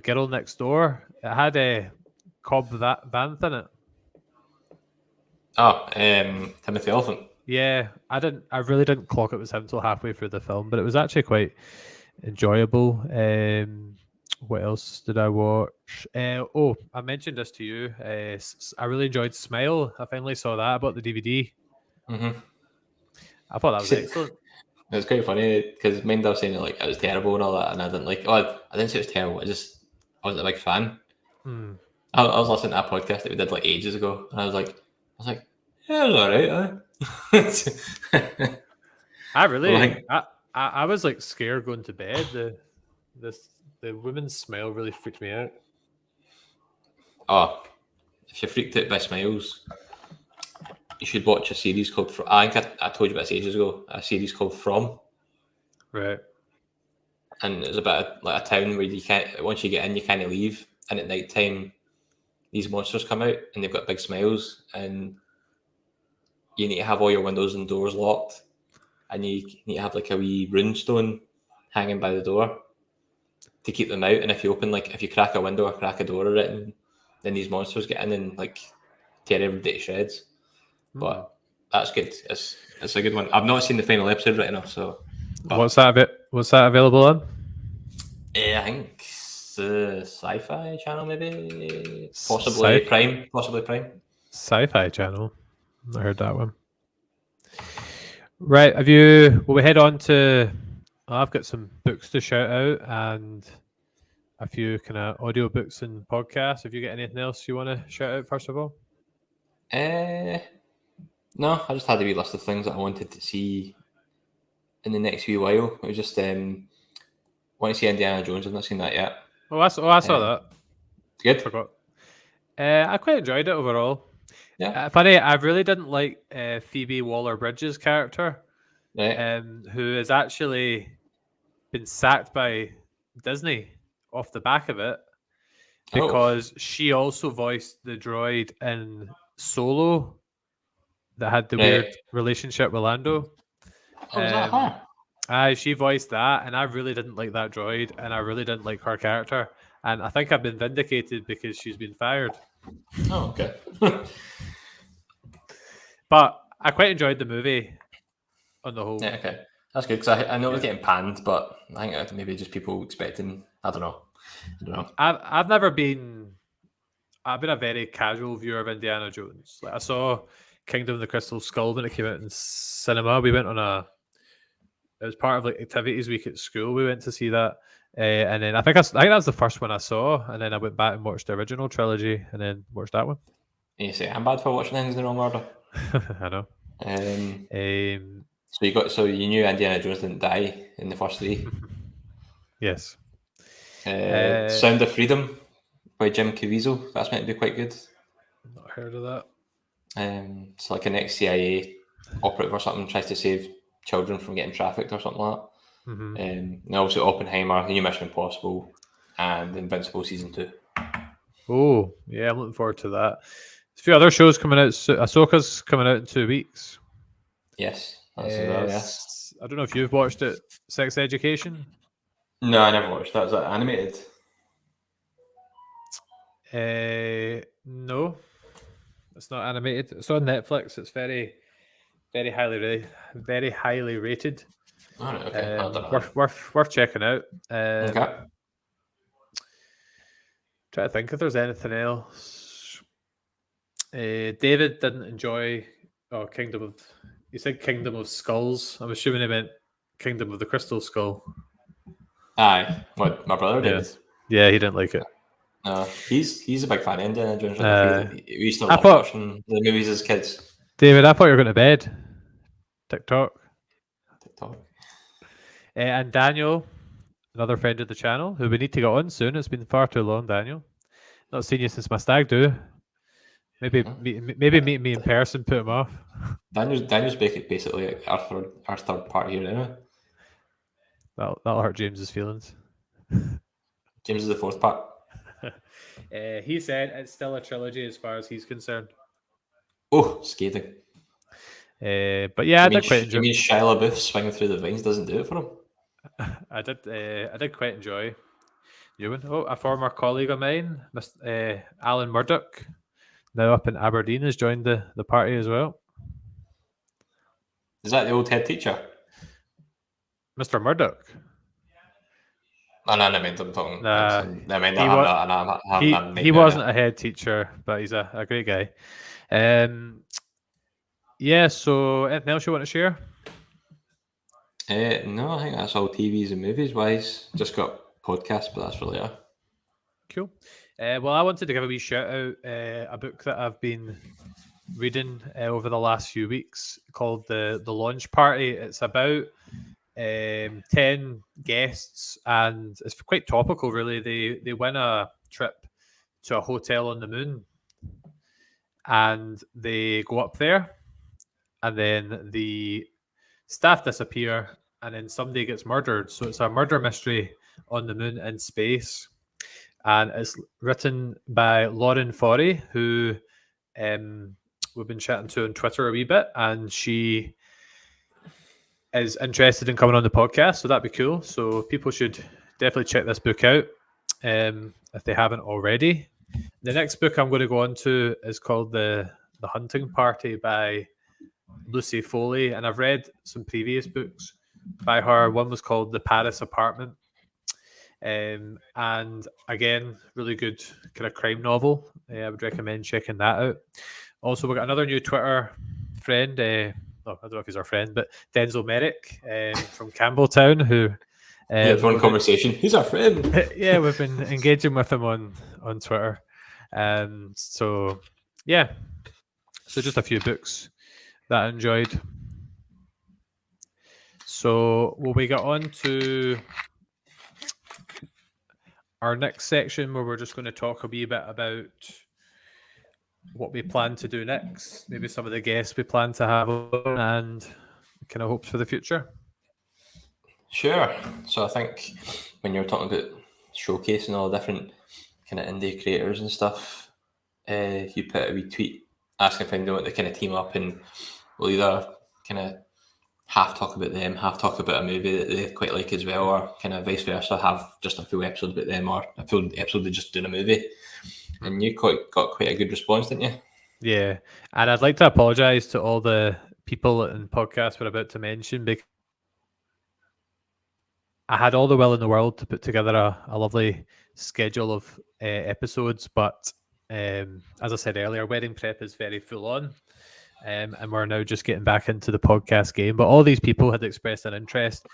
Girl Next Door. It had a Cobb Vanth in it. Oh, Timothy Olyphant. Yeah, I really didn't clock it was him till halfway through the film, but it was actually quite enjoyable. What else did I watch? I mentioned this to you. I really enjoyed Smile. I finally saw that. I bought the DVD. I thought that was excellent. It was quite funny because Mind was saying like it was terrible and all that, and I didn't like. Oh, I didn't say it was terrible. I wasn't a big fan. I was listening to a podcast that we did like ages ago, and I was like, yeah, it was alright. I was like scared going to bed. The woman's smile really freaked me out. Oh, if you're freaked out by smiles, you should watch a series called. I think I told you about this ages ago. A series called From. Right. And it's about like a town where you can't. Once you get in, you can't leave. And at night time, these monsters come out, and they've got big smiles, and you need to have all your windows and doors locked, and you need to have like a wee rune stone hanging by the door to keep them out. And if you crack a window or crack a door or it, then these monsters get in and like tear everybody to shreds. But that's good. It's a good one. I've not seen the final episode right now, so. What's that available on? I think the Sci-Fi Channel, maybe, possibly Prime. Sci-Fi Channel. I heard that one. Right, will we head on to... I've got some books to shout out and a few kind of audio books and podcasts. Have you got anything else you want to shout out first of all? No, I just had a wee list of things that I wanted to see in the next wee while. It was just want to see Indiana Jones. I've not seen that yet. I saw that. Good. Forgot. I quite enjoyed it overall. Yeah. Funny, I really didn't like Phoebe Waller-Bridge's character, right. Who has actually been sacked by Disney off the back of it because she also voiced the droid in Solo that had the weird relationship with Lando. Oh, was that her? She voiced that, and I really didn't like that droid, and I really didn't like her character. And I think I've been vindicated because she's been fired. Oh, okay. But I quite enjoyed the movie on the whole. Yeah, okay. That's good, because I know it was getting panned, but I think maybe just people expecting, I don't know. I've been a very casual viewer of Indiana Jones. Like I saw Kingdom of the Crystal Skull when it came out in cinema. We went on it was part of like activities week at school. We went to see that, and then I think that was the first one I saw, and then I went back and watched the original trilogy, and then watched that one. And you say I'm bad for watching things in the wrong order. I know. So you knew Indiana Jones didn't die in the first three. Yes. Sound of Freedom by Jim Caviezel. That's meant to be quite good. Not heard of that. It's like an ex-CIA operative or something tries to save children from getting trafficked or something like that. And also Oppenheimer, The New Mission Impossible, and Invincible Season 2. Oh, yeah, I'm looking forward to that. There's a few other shows coming out. Ahsoka's coming out in 2 weeks. Yes, that's as well, yes. I don't know if you've watched it, Sex Education? No, I never watched that. Is that animated? No, it's not animated. It's on Netflix. It's very, very highly rated. Oh, okay. Worth checking out. Okay. Try to think if there's anything else. David didn't enjoy Kingdom of Skulls. I'm assuming he meant Kingdom of the Crystal Skull. Aye, what my brother did. Yeah, he didn't like it. No, he's a big fan of Indiana Jones. We used to love thought- watching the movies as kids. David, I thought you were going to bed. TikTok. And Daniel, another friend of the channel, who we need to get on soon. It's been far too long, Daniel. Not seen you since my stag do. Maybe meet me in person, put him off. Daniel's basically like our third part here anyway. That'll hurt James's feelings. James is the fourth part. He said it's still a trilogy as far as he's concerned. Oh, scathing. But yeah, I did quite enjoy. You mean Shia LaBeouf swinging through the vines doesn't do it for him? I did quite enjoy Ewan. Oh, a former colleague of mine, Alan Murdoch, now up in Aberdeen, has joined the party as well. Is that the old head teacher? Mr. Murdoch? No, I mean, I'm talking. He wasn't a head teacher, but he's a great guy. Yeah, so anything else you want to share? No, I think that's all TVs and movies wise. Just got podcasts, but that's really it. Cool. Well, I wanted to give a wee shout out a book that I've been reading over the last few weeks called the Launch Party. It's about 10 guests, and it's quite topical, really. They win a trip to a hotel on the moon, and they go up there, and then the staff disappear, and then somebody gets murdered. So it's a murder mystery on the moon in space, and it's written by Lauren Forey, who we've been chatting to on Twitter a wee bit, and she is interested in coming on the podcast, so that'd be cool. So people should definitely check this book out if they haven't already. The next book I'm going to go on to is called The Hunting Party by Lucy Foley, and I've read some previous books by her. One was called The Paris Apartment, and again, really good kind of crime novel. I would recommend checking that out. Also, we've got another new Twitter friend. I don't know if he's our friend, but Denzel Merrick from Campbelltown, who one conversation. He's our friend. Yeah, we've been engaging with him on Twitter. So yeah, so just a few books that I enjoyed. So will we get on to our next section, where we're just going to talk a wee bit about what we plan to do next, maybe some of the guests we plan to have on, and kind of hopes for the future? Sure. So I think when you're talking about showcasing all the different kind of indie creators and stuff, you put a wee tweet asking if they want to kind of team up, and we'll either kind of half talk about them, half talk about a movie that they quite like as well, or kind of vice versa, have just a full episode about them, or a full episode of just doing a movie. And you got quite a good response, didn't you? Yeah, and I'd like to apologise to all the people in podcasts we're about to mention, because I had all the will in the world to put together a lovely schedule of episodes, but as I said earlier, wedding prep is very full on, and we're now just getting back into the podcast game. But all these people had expressed an interest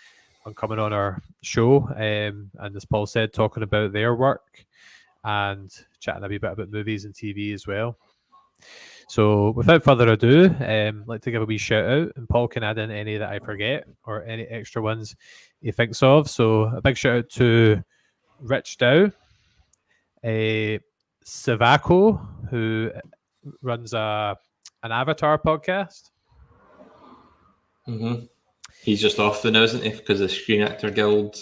on coming on our show, and as Paul said, talking about their work and chatting a wee bit about movies and TV as well. So without further ado, I'd like to give a wee shout out, and Paul can add in any that I forget or any extra ones he thinks of. So a big shout out to Rich Dow, Savako, who runs an Avatar podcast. Mm-hmm. He's just off the now, isn't he? Because the Screen Actor Guild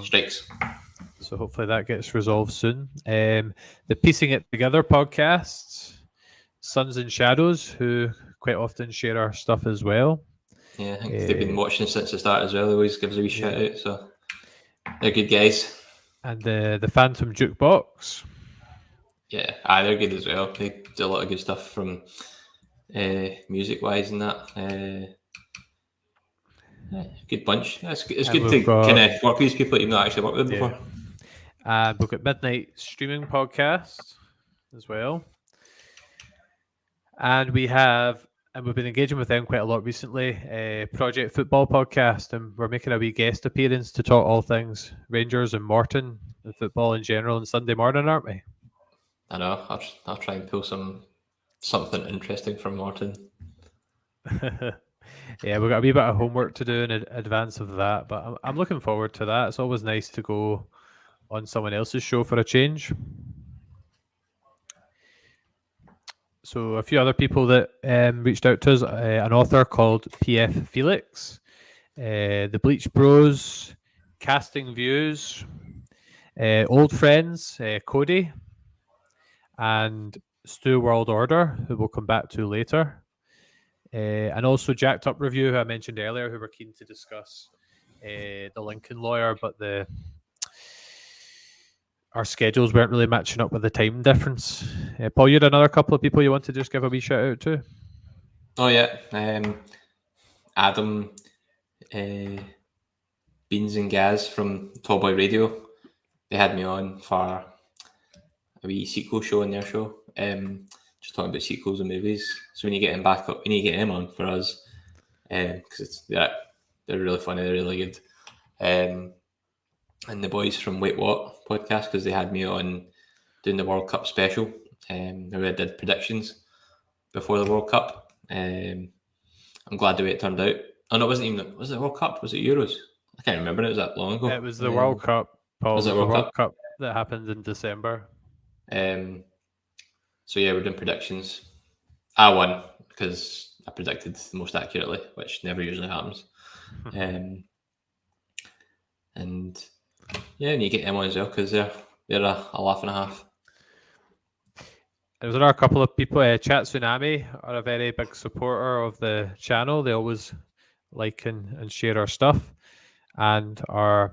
strikes. So hopefully that gets resolved soon. The Piecing It Together podcast, Suns and Shadows, who quite often share our stuff as well. Yeah, I think they've been watching since the start as well. They always gives a wee shout out. So they're good guys. And the Phantom Jukebox. Yeah, they're good as well. They do a lot of good stuff from music wise and that. Good bunch. It's good to kind of work with these people that you've not actually worked with before. We've got Midnight Streaming Podcast as well. And we have and we've been engaging with them quite a lot recently. Project Football Podcast, and we're making a wee guest appearance to talk all things Rangers and Morton and football in general on Sunday morning, aren't we? I know. I'll try and pull something interesting from Morton. Yeah, we've got a wee bit of homework to do in advance of that, but I'm looking forward to that. It's always nice to go on someone else's show for a change. So a few other people that reached out to us, an author called P.F. Felix, the Bleach Bros, Casting Views, old friends, Cody, and Stu World Order, who we'll come back to later. And also Jacked Up Review, who I mentioned earlier, who were keen to discuss the Lincoln Lawyer, but our schedules weren't really matching up with the time difference. Paul, you had another couple of people you want to just give a wee shout out to? Oh yeah, Adam, Beans and Gaz from Tallboy Radio. They had me on for a wee sequel show in their show. Just talking about sequels and movies. So when you get them back up, we need to get them on for us. Because they're really funny, they're really good. And the boys from Wait What podcast, because they had me on doing the World Cup special. Where I did predictions before the World Cup. I'm glad the way it turned out. Oh no, it wasn't even. Was it the World Cup? Was it Euros? I can't remember. It was that long ago. It was the World Cup, Paul. Was it the World World Cup that happened in December? So yeah, we're doing predictions. I won because I predicted the most accurately, which never usually happens. And yeah, and you get them on as well because they're a laugh and a half. There was another couple of people. Chat Tsunami are a very big supporter of the channel. They always like and share our stuff, and our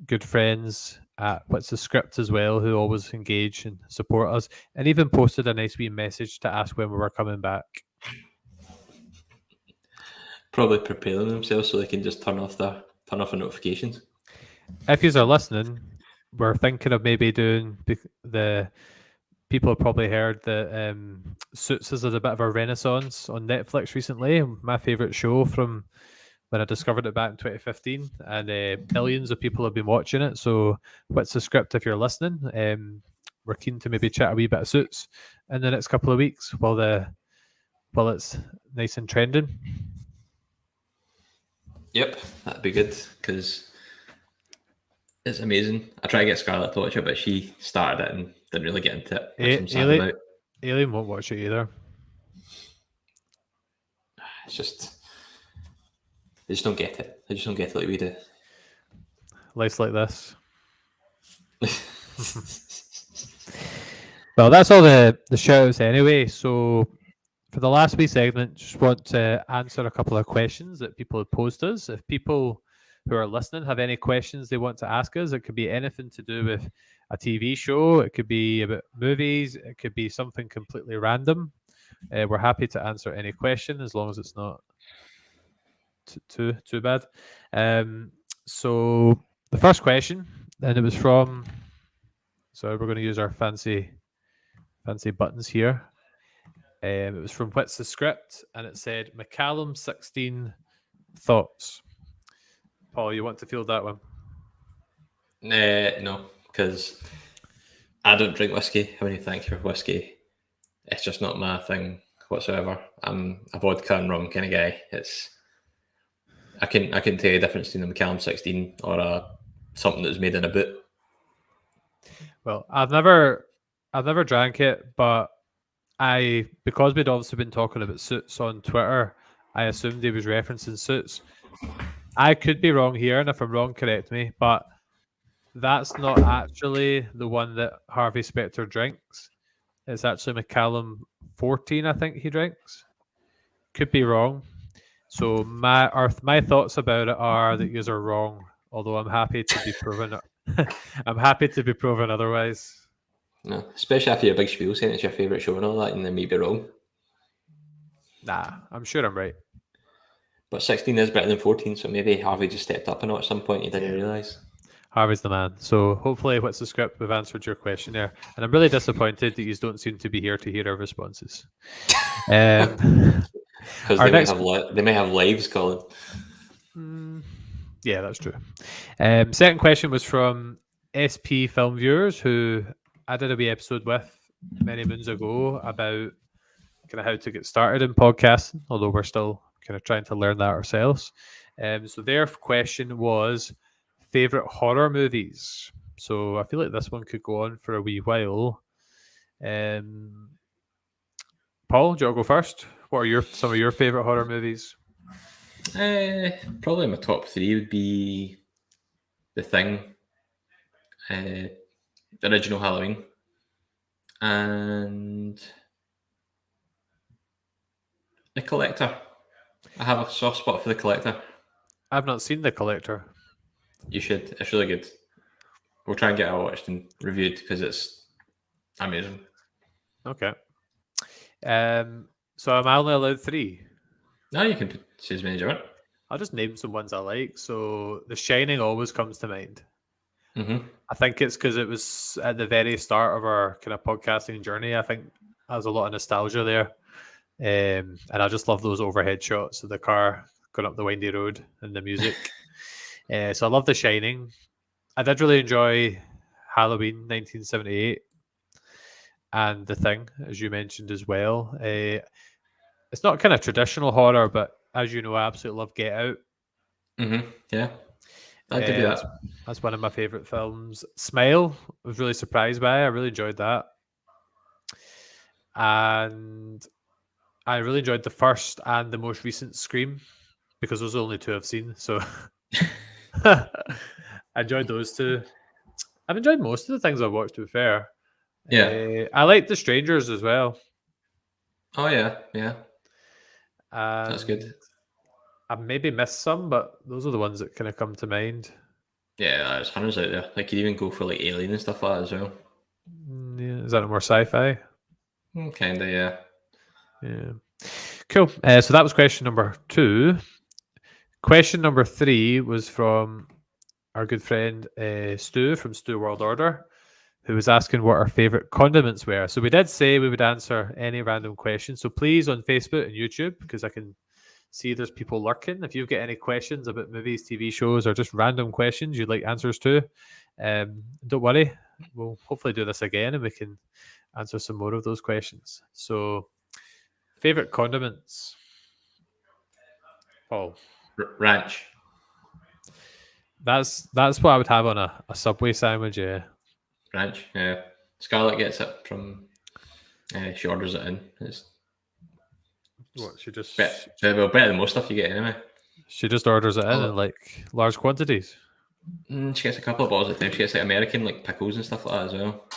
good friends at What's the Script as well, who always engage and support us, and even posted a nice wee message to ask when we were coming back. Probably preparing themselves so they can just turn off the notifications. If you are listening, we're thinking of maybe doing the. People have probably heard that Suits has had a bit of a renaissance on Netflix recently. My favourite show from when I discovered it back in 2015, and billions of people have been watching it. So, What's the Script? If you're listening, we're keen to maybe chat a wee bit of Suits in the next couple of weeks while it's nice and trending. Yep, that'd be good because it's amazing. I try to get Scarlett to watch it, but she started it and didn't really get into it. Which I'm sad about. Alien won't watch it either. It's just they just don't get it. They just don't get it like we do. Life's like this. Well, that's all the shoutouts anyway. So for the last wee segment, just want to answer a couple of questions that people have posed us. If people who are listening have any questions they want to ask us, it could be anything to do with a TV show, it could be about movies, it could be something completely random. We're happy to answer any question as long as it's not too bad. So the first question, and it was from. So we're going to use our fancy buttons here. It was from What's the Script, and it said McCallum 16 thoughts. Paul, you want to field that one? No, because I don't drink whiskey. I mean, thank you for whiskey. It's just not my thing whatsoever. I'm a vodka and rum kind of guy. I can tell you the difference between a Macallan 16 or something that's made in a boot. Well, I've never drank it, but because we'd obviously been talking about Suits on Twitter, I assumed he was referencing Suits. I could be wrong here, and if I'm wrong, correct me, but that's not actually the one that Harvey Specter drinks. It's actually Macallan 14, I think he drinks. Could be wrong. So my thoughts about it are that you are wrong, although I'm happy to be proven. I'm happy to be proven otherwise. No, especially after your big spiel saying it's your favourite show and all that, and then maybe wrong. Nah, I'm sure I'm right. But 16 is better than 14, so maybe Harvey just stepped up a notch at some point. He didn't realise. Harvey's the man. So hopefully, What's the Script? We've answered your question there, and I'm really disappointed that you don't seem to be here to hear our responses. Because Our they next, they may have lives, Colin. yeah, that's true. Second question was from SP Film Viewers, who I did a wee episode with many moons ago about kind of how to get started in podcasting, although we're still kind of trying to learn that ourselves. So their question was favorite horror movies. So I feel like this one could go on for a wee while. Paul, do you want to go first? What are some of your favorite horror movies? Probably my top 3 would be The Thing, the original Halloween, and The Collector. I have a soft spot for The Collector. I've not seen The Collector. You should. It's really good. We'll try and get it watched and reviewed because it's amazing. Okay. So am I only allowed 3? No, you can say as many as you want. I'll just name some ones I like. So The Shining always comes to mind. Mm-hmm. I think it's because it was at the very start of our kind of podcasting journey. I think there's a lot of nostalgia there. And I just love those overhead shots of the car going up the windy road and the music. So I love The Shining. I did really enjoy Halloween 1978 and The Thing, as you mentioned as well. It's not kind of traditional horror, but as you know, I absolutely love Get Out. Mm-hmm. Yeah, I'll give you that. That's one of my favorite films. Smile, I was really surprised by. I really enjoyed that. And I really enjoyed the first and the most recent Scream because those are the only 2 I've seen. So I enjoyed those 2. I've enjoyed most of the things I've watched, to be fair. Yeah. I like The Strangers as well. Oh yeah, yeah. That's good. I've maybe missed some, but those are the ones that kind of come to mind. Yeah, there's hundreds out there. Like, you even go for like Alien and stuff like that as well. Yeah, is that more sci-fi? Kinda, yeah. Yeah. Cool. So that was question number 2. Question number 3 was from our good friend Stu from Stu World Order, who was asking what our favorite condiments were. So we did say we would answer any random question. So please, on Facebook and YouTube, because I can see there's people lurking. If you've got any questions about movies, TV shows, or just random questions you'd like answers to, don't worry. We'll hopefully do this again and we can answer some more of those questions. So, favorite condiments, Paul? Ranch. That's what I would have on a Subway sandwich. Yeah, Ranch. Yeah. Scarlett gets it from. She orders it in. It's what she just better than most stuff you get anyway. She just orders it in like large quantities. She gets a couple of bottles at a time. She gets like American like pickles and stuff like that as well.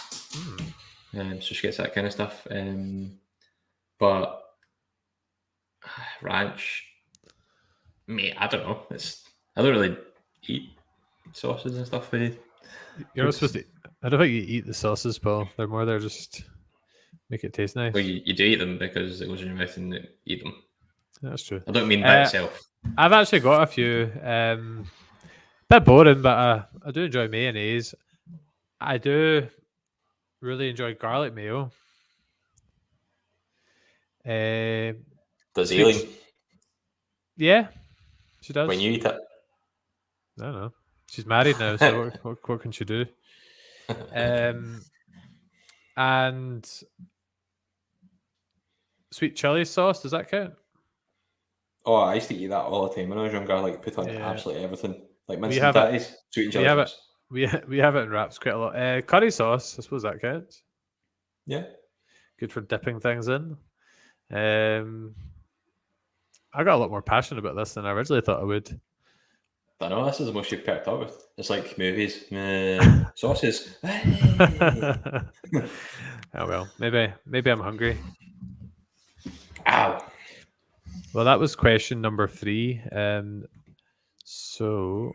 So she gets that kind of stuff. But ranch, mate, I don't know. I don't really eat sauces and stuff. You're not supposed to. I don't think you eat the sauces, Paul. They're more there just make it taste nice. Well, you do eat them because it goes in your mouth and you eat them. That's true. I don't mean by itself. I've actually got a few. Bit boring, but I do enjoy mayonnaise. I do really enjoy garlic mayo. Does Aileen? Yeah, she does. When you eat it? I don't know. She's married now, so what can she do? And sweet chili sauce, does that count? Oh, I used to eat that all the time when I was younger. Like, put on absolutely everything. Like mince and tatties, sweet and chili sauce. We have it in wraps quite a lot. Curry sauce, I suppose that counts. Yeah. Good for dipping things in. I got a lot more passionate about this than I originally thought I would. I know, this is the most you've perked up with. It's like movies. Sauces. Oh well, maybe I'm hungry. Ow. Well, that was question number 3. So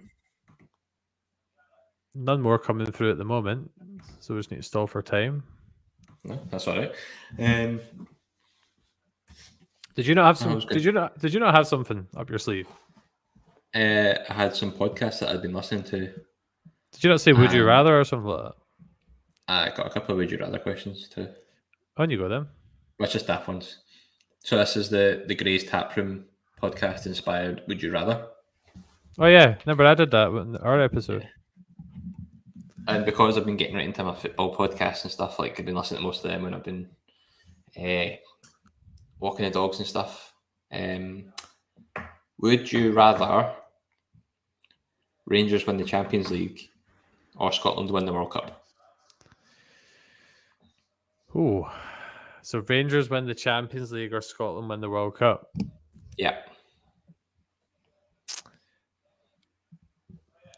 none more coming through at the moment. So we just need to stall for time. No, that's all right. Did you not have some? Did you not have something up your sleeve? I had some podcasts that I'd been listening to. Did you not say "Would you rather" or something like that? I got a couple of "Would you rather" questions too. On you go then. Which is daft ones. So this is the Grey's Taproom podcast inspired Would You Rather? Oh yeah, remember I did that in our episode. Yeah. And because I've been getting right into my football podcasts and stuff, like I've been listening to most of them when I've been walking the dogs and stuff. Would you rather Rangers win the Champions League or Scotland win the World Cup? Ooh. So Rangers win the Champions League or Scotland win the World Cup? Yeah.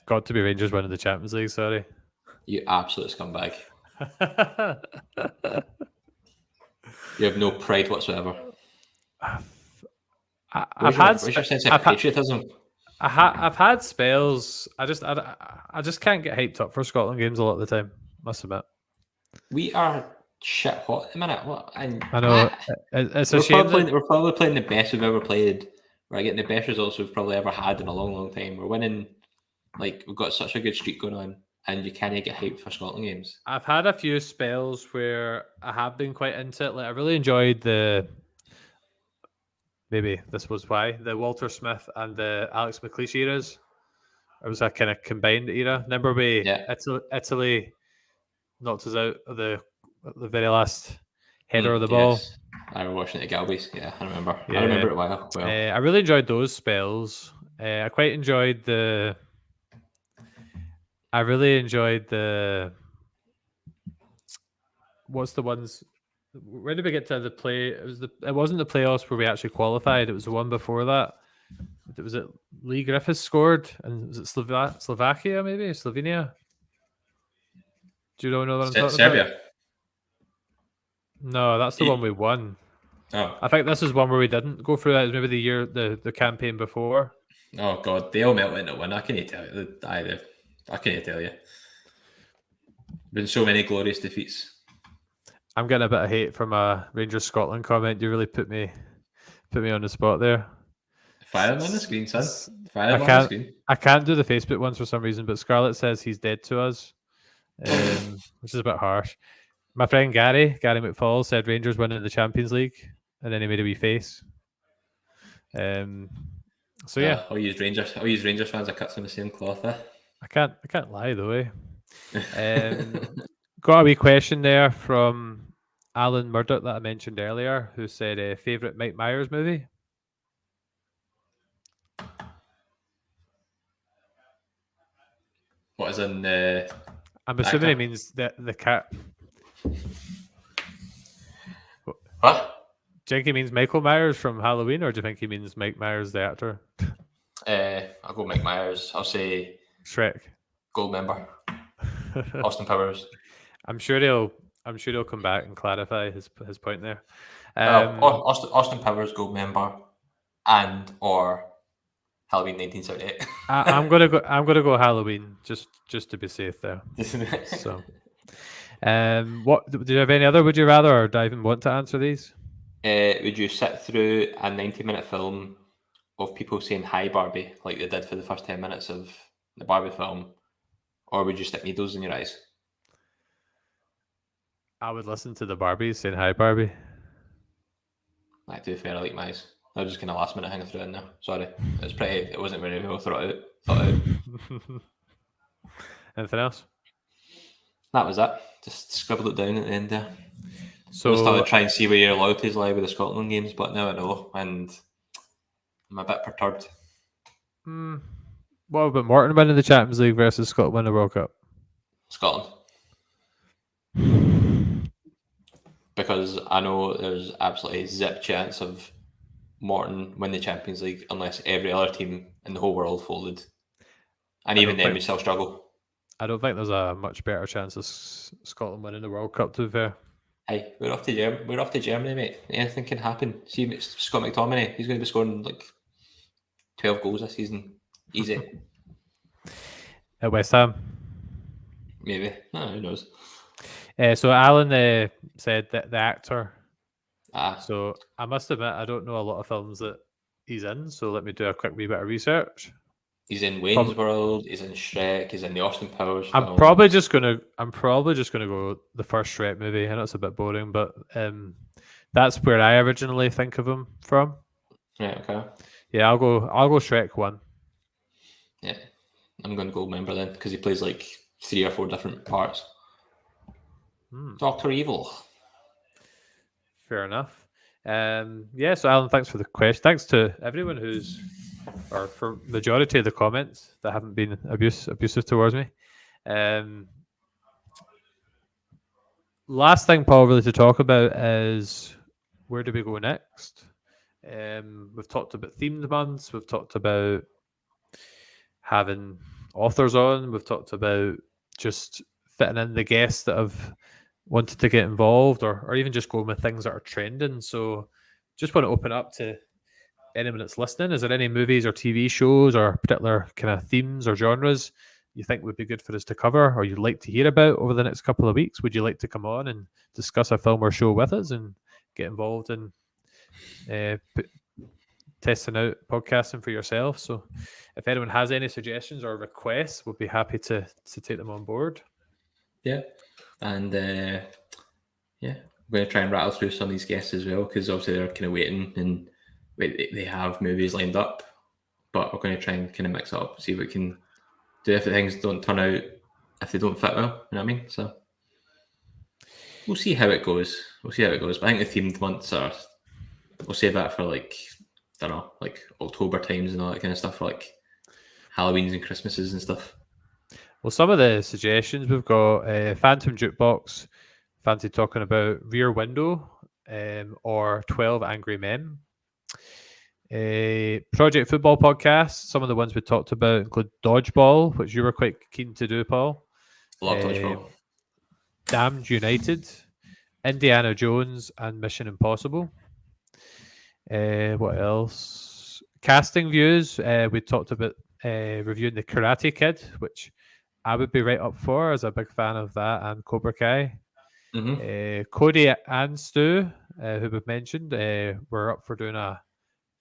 Got to be Rangers winning the Champions League, sorry. You absolute scumbag. You have no pride whatsoever. I've had where's your sense of patriotism? I've had spells. I just can't get hyped up for Scotland games a lot of the time. Must admit. We are shit hot at the minute. What? And I know it's a shame. We're probably playing the best we've ever played. We're getting the best results we've probably ever had in a long, long time. We're winning. Like we've got such a good streak going on, and you can't get hyped for Scotland games. I've had a few spells where I have been quite into it. Like I really enjoyed maybe this was why the Walter Smith and the Alex McLeish eras. It was a kind of combined era. Remember Italy knocked us out of the very last header of the ball. Yes. I remember watching it at Galway's. Yeah, I remember. Yeah. I remember it well. I really enjoyed those spells. I quite enjoyed the. I really enjoyed the. What's the ones? Where did we get to the play? It wasn't the playoffs where we actually qualified. It was the one before that. Was it Lee Griffiths scored? And was it Slovakia maybe? Slovenia? Do you know what I'm talking Serbia. about? No, that's the one we won. Oh. I think this is one where we didn't go through that. It was maybe the year the campaign before. Oh God, they all melted into one. I can't tell you. I can't tell you. Been so many glorious defeats. I'm getting a bit of hate from a Rangers Scotland comment. You really put me on the spot there. Fire him on the screen, son. Fire him on the screen. I can't do the Facebook ones for some reason, but Scarlett says he's dead to us, which is a bit harsh. My friend Gary McFall said Rangers winning the Champions League, and then he made a wee face. So yeah, I'll use Rangers fans are cut from the same cloth. I can't lie though. Got a wee question there from Alan Murdoch that I mentioned earlier, who said favorite Mike Myers movie. What is in? I'm assuming he means the cat. What? Do you think he means Michael Myers from Halloween, or do you think he means Mike Myers, the actor? I'll go Mike Myers. I'll say Shrek. Goldmember. Austin Powers. I'm sure he'll come back and clarify his point there. Austin Powers, Goldmember, and or Halloween 1978. I'm gonna go Halloween just to be safe there. So, what do you have any other? Would you rather, or do I even want to answer these? Would you sit through a 90-minute film of people saying "Hi, Barbie" like they did for the first 10 minutes of the Barbie film, or would you stick needles in your eyes? I would listen to the Barbies saying "Hi, Barbie." To be fair, I like my eyes. I was just kind of last minute hanging through in there. Sorry, it wasn't very well thought out. Anything else? That was it. Just scribbled it down at the end there. So I started to try and see where your loyalties lie with the Scotland games, but now I know, and I'm a bit perturbed. What about Morton winning the Champions League versus Scotland winning the World Cup? Scotland. Because I know there's absolutely a zip chance of Morton win the Champions League unless every other team in the whole world folded. And even then we still struggle. I don't think there's a much better chance of Scotland winning the World Cup, to be fair. Hey, we're off to Germany, mate. Anything can happen. See Scott McTominay, he's going to be scoring like 12 goals this season. Easy. At West Ham? Maybe. No, who knows? So Alan said that the actor. Ah. So I must admit, I don't know a lot of films that he's in. So let me do a quick wee bit of research. He's in Wayne's World. He's in Shrek. He's in the Austin Powers film. I'm probably just gonna go the first Shrek movie. I know it's a bit boring, but the That's where I originally think of him from. Yeah, okay. Yeah, I'll go Shrek 1. Yeah, I'm going to go Member then because he plays like 3 or 4 different parts. Doctor Evil. Fair enough. Yeah, so Alan, thanks for the question. Thanks to everyone or for majority of the comments that haven't been abusive towards me. Last thing, Paul, really to talk about is where do we go next? We've talked about themed months. We've talked about having authors on. We've talked about just fitting in the guests that have wanted to get involved, or even just going with things that are trending. So, just want to open up to anyone that's listening. Is there any movies or TV shows or particular kind of themes or genres you think would be good for us to cover, or you'd like to hear about over the next couple of weeks? Would you like to come on and discuss a film or show with us and get involved in testing out podcasting for yourself? So if anyone has any suggestions or requests, we'll be happy to take them on board. Yeah, and yeah, we're going to try and rattle through some of these guests as well, because obviously they're kind of waiting and they have movies lined up, but we're going to try and kind of mix it up, see what we can do if the things don't turn out, if they don't fit well, you know what I mean? So we'll see how it goes. But I think the themed months we'll save that for like, I don't know, like October times and all that kind of stuff, for like Halloweens and Christmases and stuff. Well, some of the suggestions we've got Phantom Jukebox, fancy talking about Rear Window, or 12 Angry Men. Project Football Podcast, some of the ones we talked about include Dodgeball, which you were quite keen to do, Paul. Love Dodgeball. Damned United, Indiana Jones, and Mission Impossible. What else? Casting views. We talked about reviewing The Karate Kid, which I would be right up for, as a big fan of that, and Cobra Kai. Cody and Stu, who we've mentioned, were up for doing a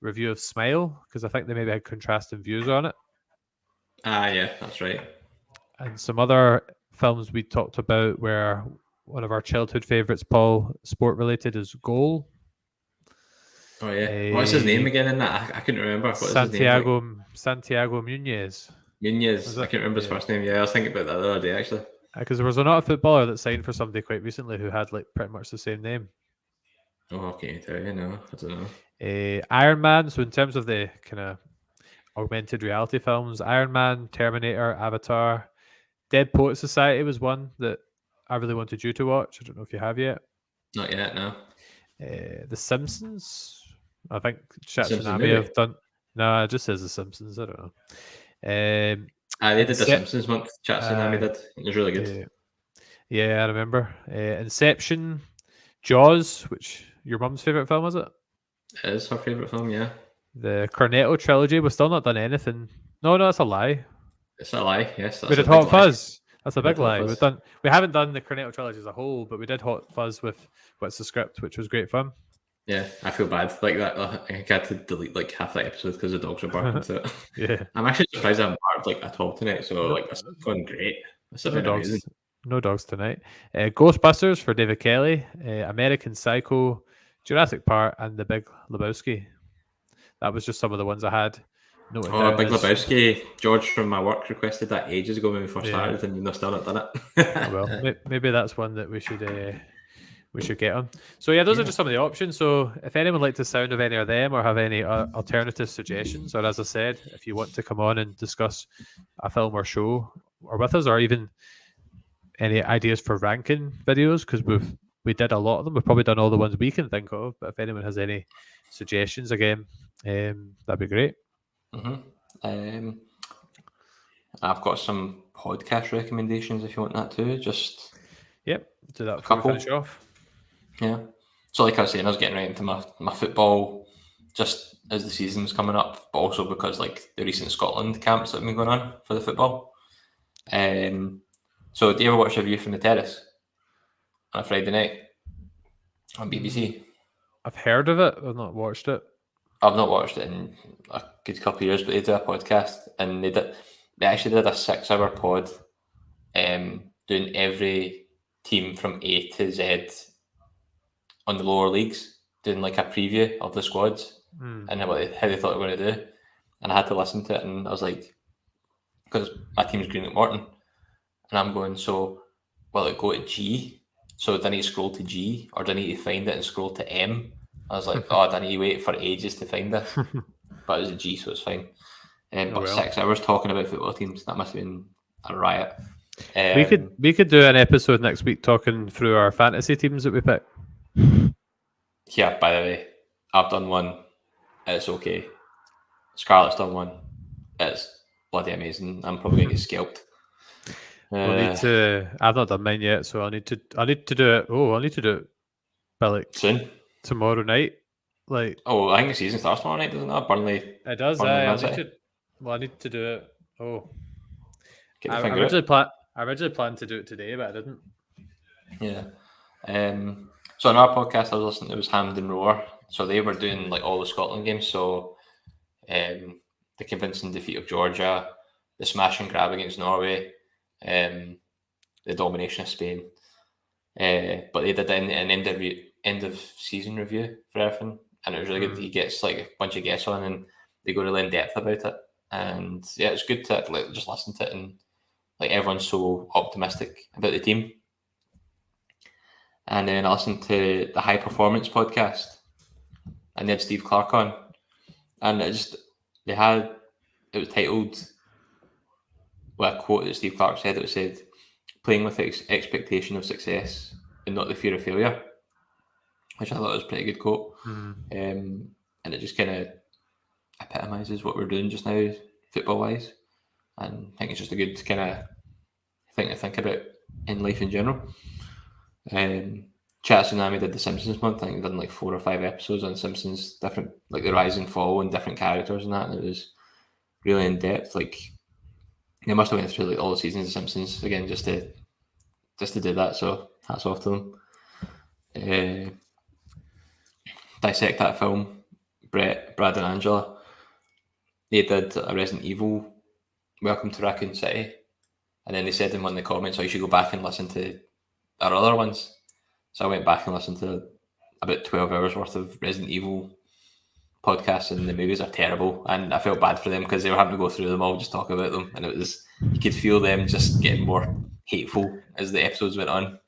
review of Smile, because I think they maybe had contrasting views on it. Yeah, that's right. And some other films we talked about were one of our childhood favourites, Paul, sport related, is Goal. Oh yeah, what's his name again in that? I couldn't remember. What Santiago Munez. Munez. I can't remember his first name. Yeah, I was thinking about that the other day actually. Because there was another footballer that signed for somebody quite recently who had like pretty much the same name. Oh, okay, tell you, no, I don't know. Iron Man. So in terms of the kind of augmented reality films, Iron Man, Terminator, Avatar, Dead Poet Society was one that I really wanted you to watch. I don't know if you have yet. Not yet, no. The Simpsons. I think Chat Tsunami have done. No, it just says The Simpsons. I don't know. They did The Simpsons month. Chat Tsunami did. It was really good. Yeah, I remember. Inception, Jaws, which your mum's favourite film, is it? It is her favourite film, yeah. The Cornetto trilogy. We've still not done anything. No, that's a lie. It's a lie, yes. We did Hot Fuzz. That's a big lie. We haven't done the Cornetto trilogy as a whole, but we did Hot Fuzz with What's the Script, which was great fun. Yeah, I feel bad. Like that, I had to delete like half that episode because the dogs were barking to it. Yeah, I'm actually surprised I haven't barked like at all tonight. So like, it's going great. It's amazing. No dogs tonight. Ghostbusters for David Kelly, American Psycho, Jurassic Park, and The Big Lebowski. That was just some of the ones I had. Big Lebowski. George from my work requested that ages ago when we first started, and you've still not done it. Well, maybe that's one that we should get on. So yeah, those are just some of the options. So if anyone would like the sound of any of them or have any alternative suggestions, or as I said, if you want to come on and discuss a film or show or with us, or even any ideas for ranking videos, because we did a lot of them. We've probably done all the ones we can think of, but if anyone has any suggestions, again, that'd be great. I've got some podcast recommendations if you want that too. Just do that before we finish off. Yeah. So like I was saying, I was getting right into my football just as the season's coming up, but also because like the recent Scotland camps that have been going on for the football. So do you ever watch A View from the Terrace on a Friday night on BBC? I've heard of it. I've not watched it. I've not watched it in a good couple of years, but they do a podcast, and they actually did a 6-hour pod doing every team from A to Z on the lower leagues. doing like a preview of the squads and how they thought they were going to do, and I had to listen to it, and I was like, because my team's Green Morton, and I'm going, so will it go to G? So do I need to scroll to G, or do I need to find it and scroll to M? I was like, oh, do I need to wait for ages to find this? But it was a G, so it's fine. But 6 hours talking about football teams, that must have been a riot. We could do an episode next week talking through our fantasy teams that we pick. Yeah, by the way, I've done one. It's okay. Scarlett's done one. It's bloody amazing. I'm probably going to get scalped. We'll need to. I've not done mine yet, so I need to do it. Oh, I need to do it by like soon. Tomorrow night. Like, oh, I think the season starts tomorrow night, doesn't it? Burnley. It does. Burnley, I need to do it. Oh, I originally planned to do it today, but I didn't. Yeah. So on our podcast, I was listening. It was Hampden Roar. So they were doing like all the Scotland games. So, the convincing defeat of Georgia, the smash and grab against Norway, the domination of Spain. But they did an end of season review for everything, and it was really good. He gets like a bunch of guests on, and they go really in depth about it. And yeah, it's good to like just listen to it, and like everyone's so optimistic about the team. And then I listened to the High Performance podcast, and they had Steve Clark on, and it was titled with a quote that Steve Clark said. It said, "Playing with the expectation of success and not the fear of failure," which I thought was a pretty good quote. And it just kind of epitomises what we're doing just now, football wise. And I think it's just a good kind of thing to think about in life in general. Chat Tsunami did the Simpsons month. I think they done like 4 or 5 episodes on Simpsons, different like the rise and fall and different characters and that, and it was really in depth. Like they must have went through like all the seasons of Simpsons again just to do that. So hats off to them. Dissect That Film, Brad and Angela. They did a Resident Evil Welcome to Raccoon City, and then they said in one of the comments, "Oh, you should go back and listen to our other ones." So I went back and listened to about 12 hours worth of Resident Evil podcasts, and the movies are terrible. And I felt bad for them because they were having to go through them all, just talk about them, and it was, you could feel them just getting more hateful as the episodes went on.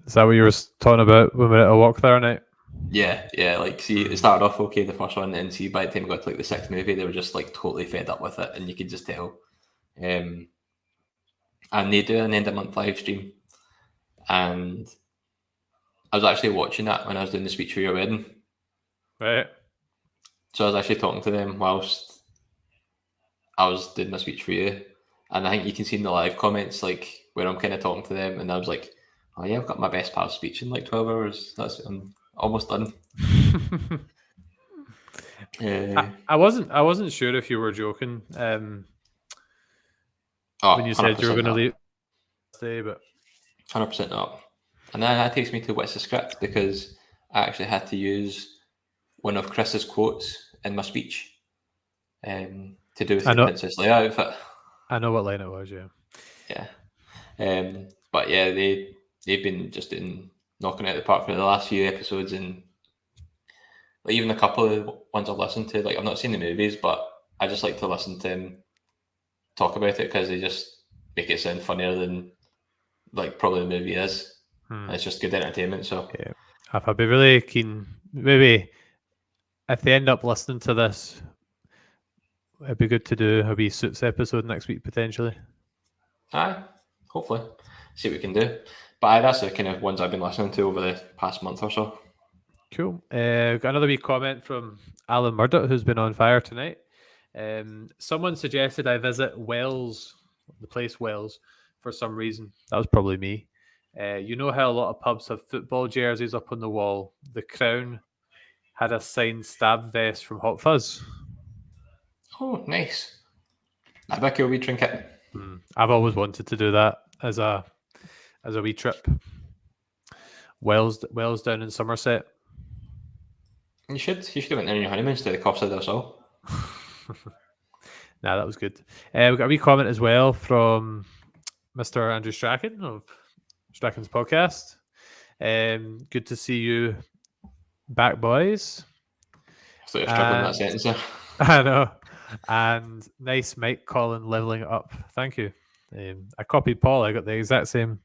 Is that what you were talking about when we were at a walk there night? Yeah. Like, see, it started off okay, the first one, and see, by the time we got to like the 6th movie, they were just like totally fed up with it, and you could just tell. And they do an end of month live stream, and I was actually watching that when I was doing the speech for your wedding. Right. So I was actually talking to them whilst I was doing my speech for you, and I think you can see in the live comments like where I'm kind of talking to them, and I was like, "Oh yeah, I've got my best pal speech in like 12 hours. I'm almost done." I wasn't sure if you were joking when you said you were going to leave today, but 100% not. And that takes me to what's the script, because I actually had to use one of Chris's quotes in my speech to do with the Princess Leia outfit. I know what line it was, yeah. Yeah. But yeah, they've been just knocking it out of the park for the last few episodes, and like even a couple of ones I've listened to, like I've not seen the movies, but I just like to listen to them talk about it because they just make it sound funnier than like probably the movie is. It's just good entertainment. So yeah, I'd be really keen. Maybe if they end up listening to this, it'd be good to do a wee Suits episode next week potentially. Aye, hopefully see what we can do. But that's the kind of ones I've been listening to over the past month or so. Cool. Got another wee comment from Alan Murdoch, who's been on fire tonight. Someone suggested I visit Wells, the place Wells, for some reason. That was probably me. You know how a lot of pubs have football jerseys up on the wall? The Crown had a signed Stab vest from Hot Fuzz. Oh, nice. I bet you'll be trinket. I've always wanted to do that as a wee trip. Wells down in Somerset. You should have went there on your honeymoon instead of Costa del Sol. Nah, that was good. We've got a wee comment as well from Mr. Andrew Strachan of Strachan's podcast. Good to see you back boys. I thought you were struggling with that And sentence there. I know. And nice Mike Colin leveling it up. Thank you. I copied Paul. I got the exact same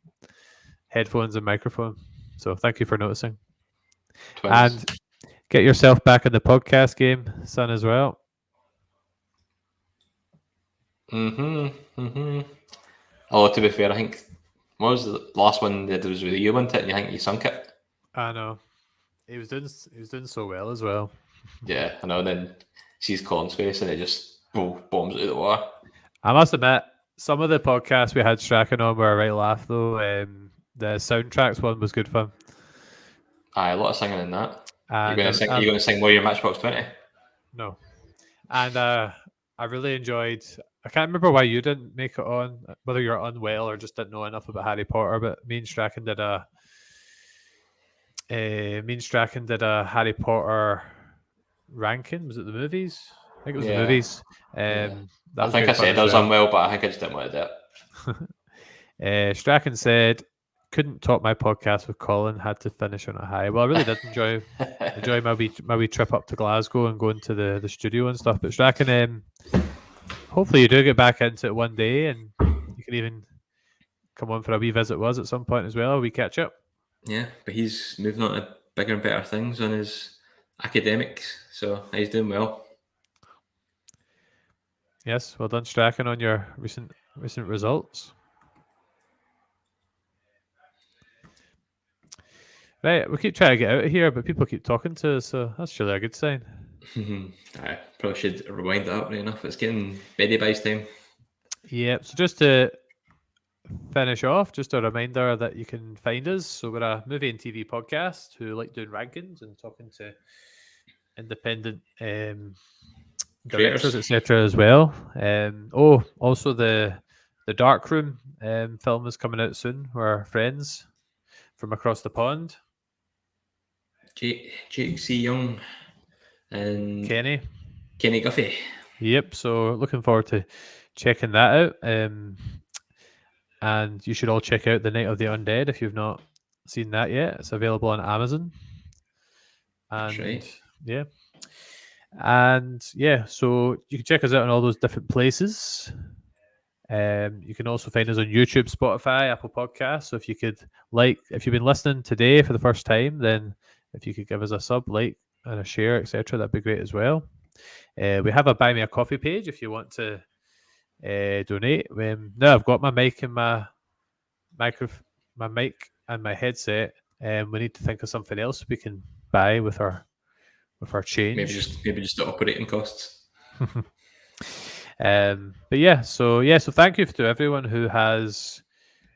headphones and microphone. So thank you for noticing. Twins. And get yourself back in the podcast game, son, as well. Although, to be fair, I think, what was the last one that was with you, wasn't it? And you think you sunk it? I know. He was doing so well as well. Yeah, I know. And then sees Colin's face and it just bombs out of the water. I must admit, some of the podcasts we had Strachan on were a right laugh, though. The soundtracks one was good fun. Aye, a lot of singing in that. And You're going to sing more of your Matchbox 20? No. And I really enjoyed. I can't remember why you didn't make it on, whether you're unwell or just didn't know enough about Harry Potter. But me and Strachan did a Harry Potter ranking. Was it the movies? I think it was the movies. I think I said I was unwell, but I think I just didn't want to do it. Strachan said, "Couldn't top my podcast with Colin. Had to finish on a high." Well, I really did enjoy my wee trip up to Glasgow and going to the studio and stuff. But Strachan, hopefully you do get back into it one day, and you can even come on for a wee visit with us at some point as well. We catch up. Yeah, but he's moving on to bigger and better things on his academics, so he's doing well. Yes, well done, Strachan, on your recent results. Right, we keep trying to get out of here, but people keep talking to us, so that's surely a good sign. I probably should rewind that up right enough. It's getting beddy buys time. Yeah, so just to finish off, just a reminder that you can find us. So we're a movie and TV podcast who like doing rankings and talking to independent directors, etc. as well. Also the Dark Room film is coming out soon. We're friends from across the pond. Jake C. Young and Kenny Guffey. Yep. So looking forward to checking that out. And you should all check out The Night of the Undead if you've not seen that yet. It's available on Amazon. And that's right. Yeah. And yeah, so you can check us out on all those different places. You can also find us on YouTube, Spotify, Apple Podcasts. So if you've been listening today for the first time, then if you could give us a sub, like, and a share, etc., that'd be great as well. We have a Buy Me a Coffee page if you want to donate. Now I've got my mic and my mic and my headset, and we need to think of something else we can buy with our change. Maybe just the operating costs. But yeah, so thank you to everyone who has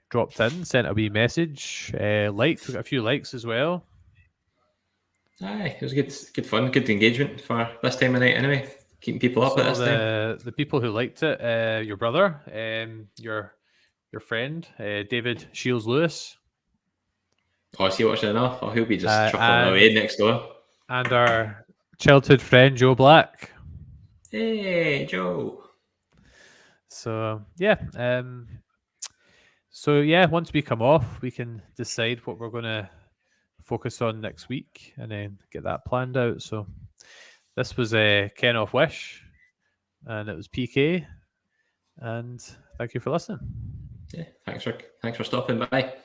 dropped in, sent a wee message, liked. We got a few likes as well. Aye, it was good fun, good engagement for this time of night. Anyway, keeping people up at this time. The people who liked it, your brother, your friend, David Shields Lewis. Oh, is he watching enough? Oh, he'll be just chuckling away next door. And our childhood friend Joe Black. Hey, Joe. So yeah, once we come off, we can decide what we're going to focus on next week and then get that planned out. So this was Ken off Wish, and it was PK, and thank you for listening. Yeah, thanks for stopping by.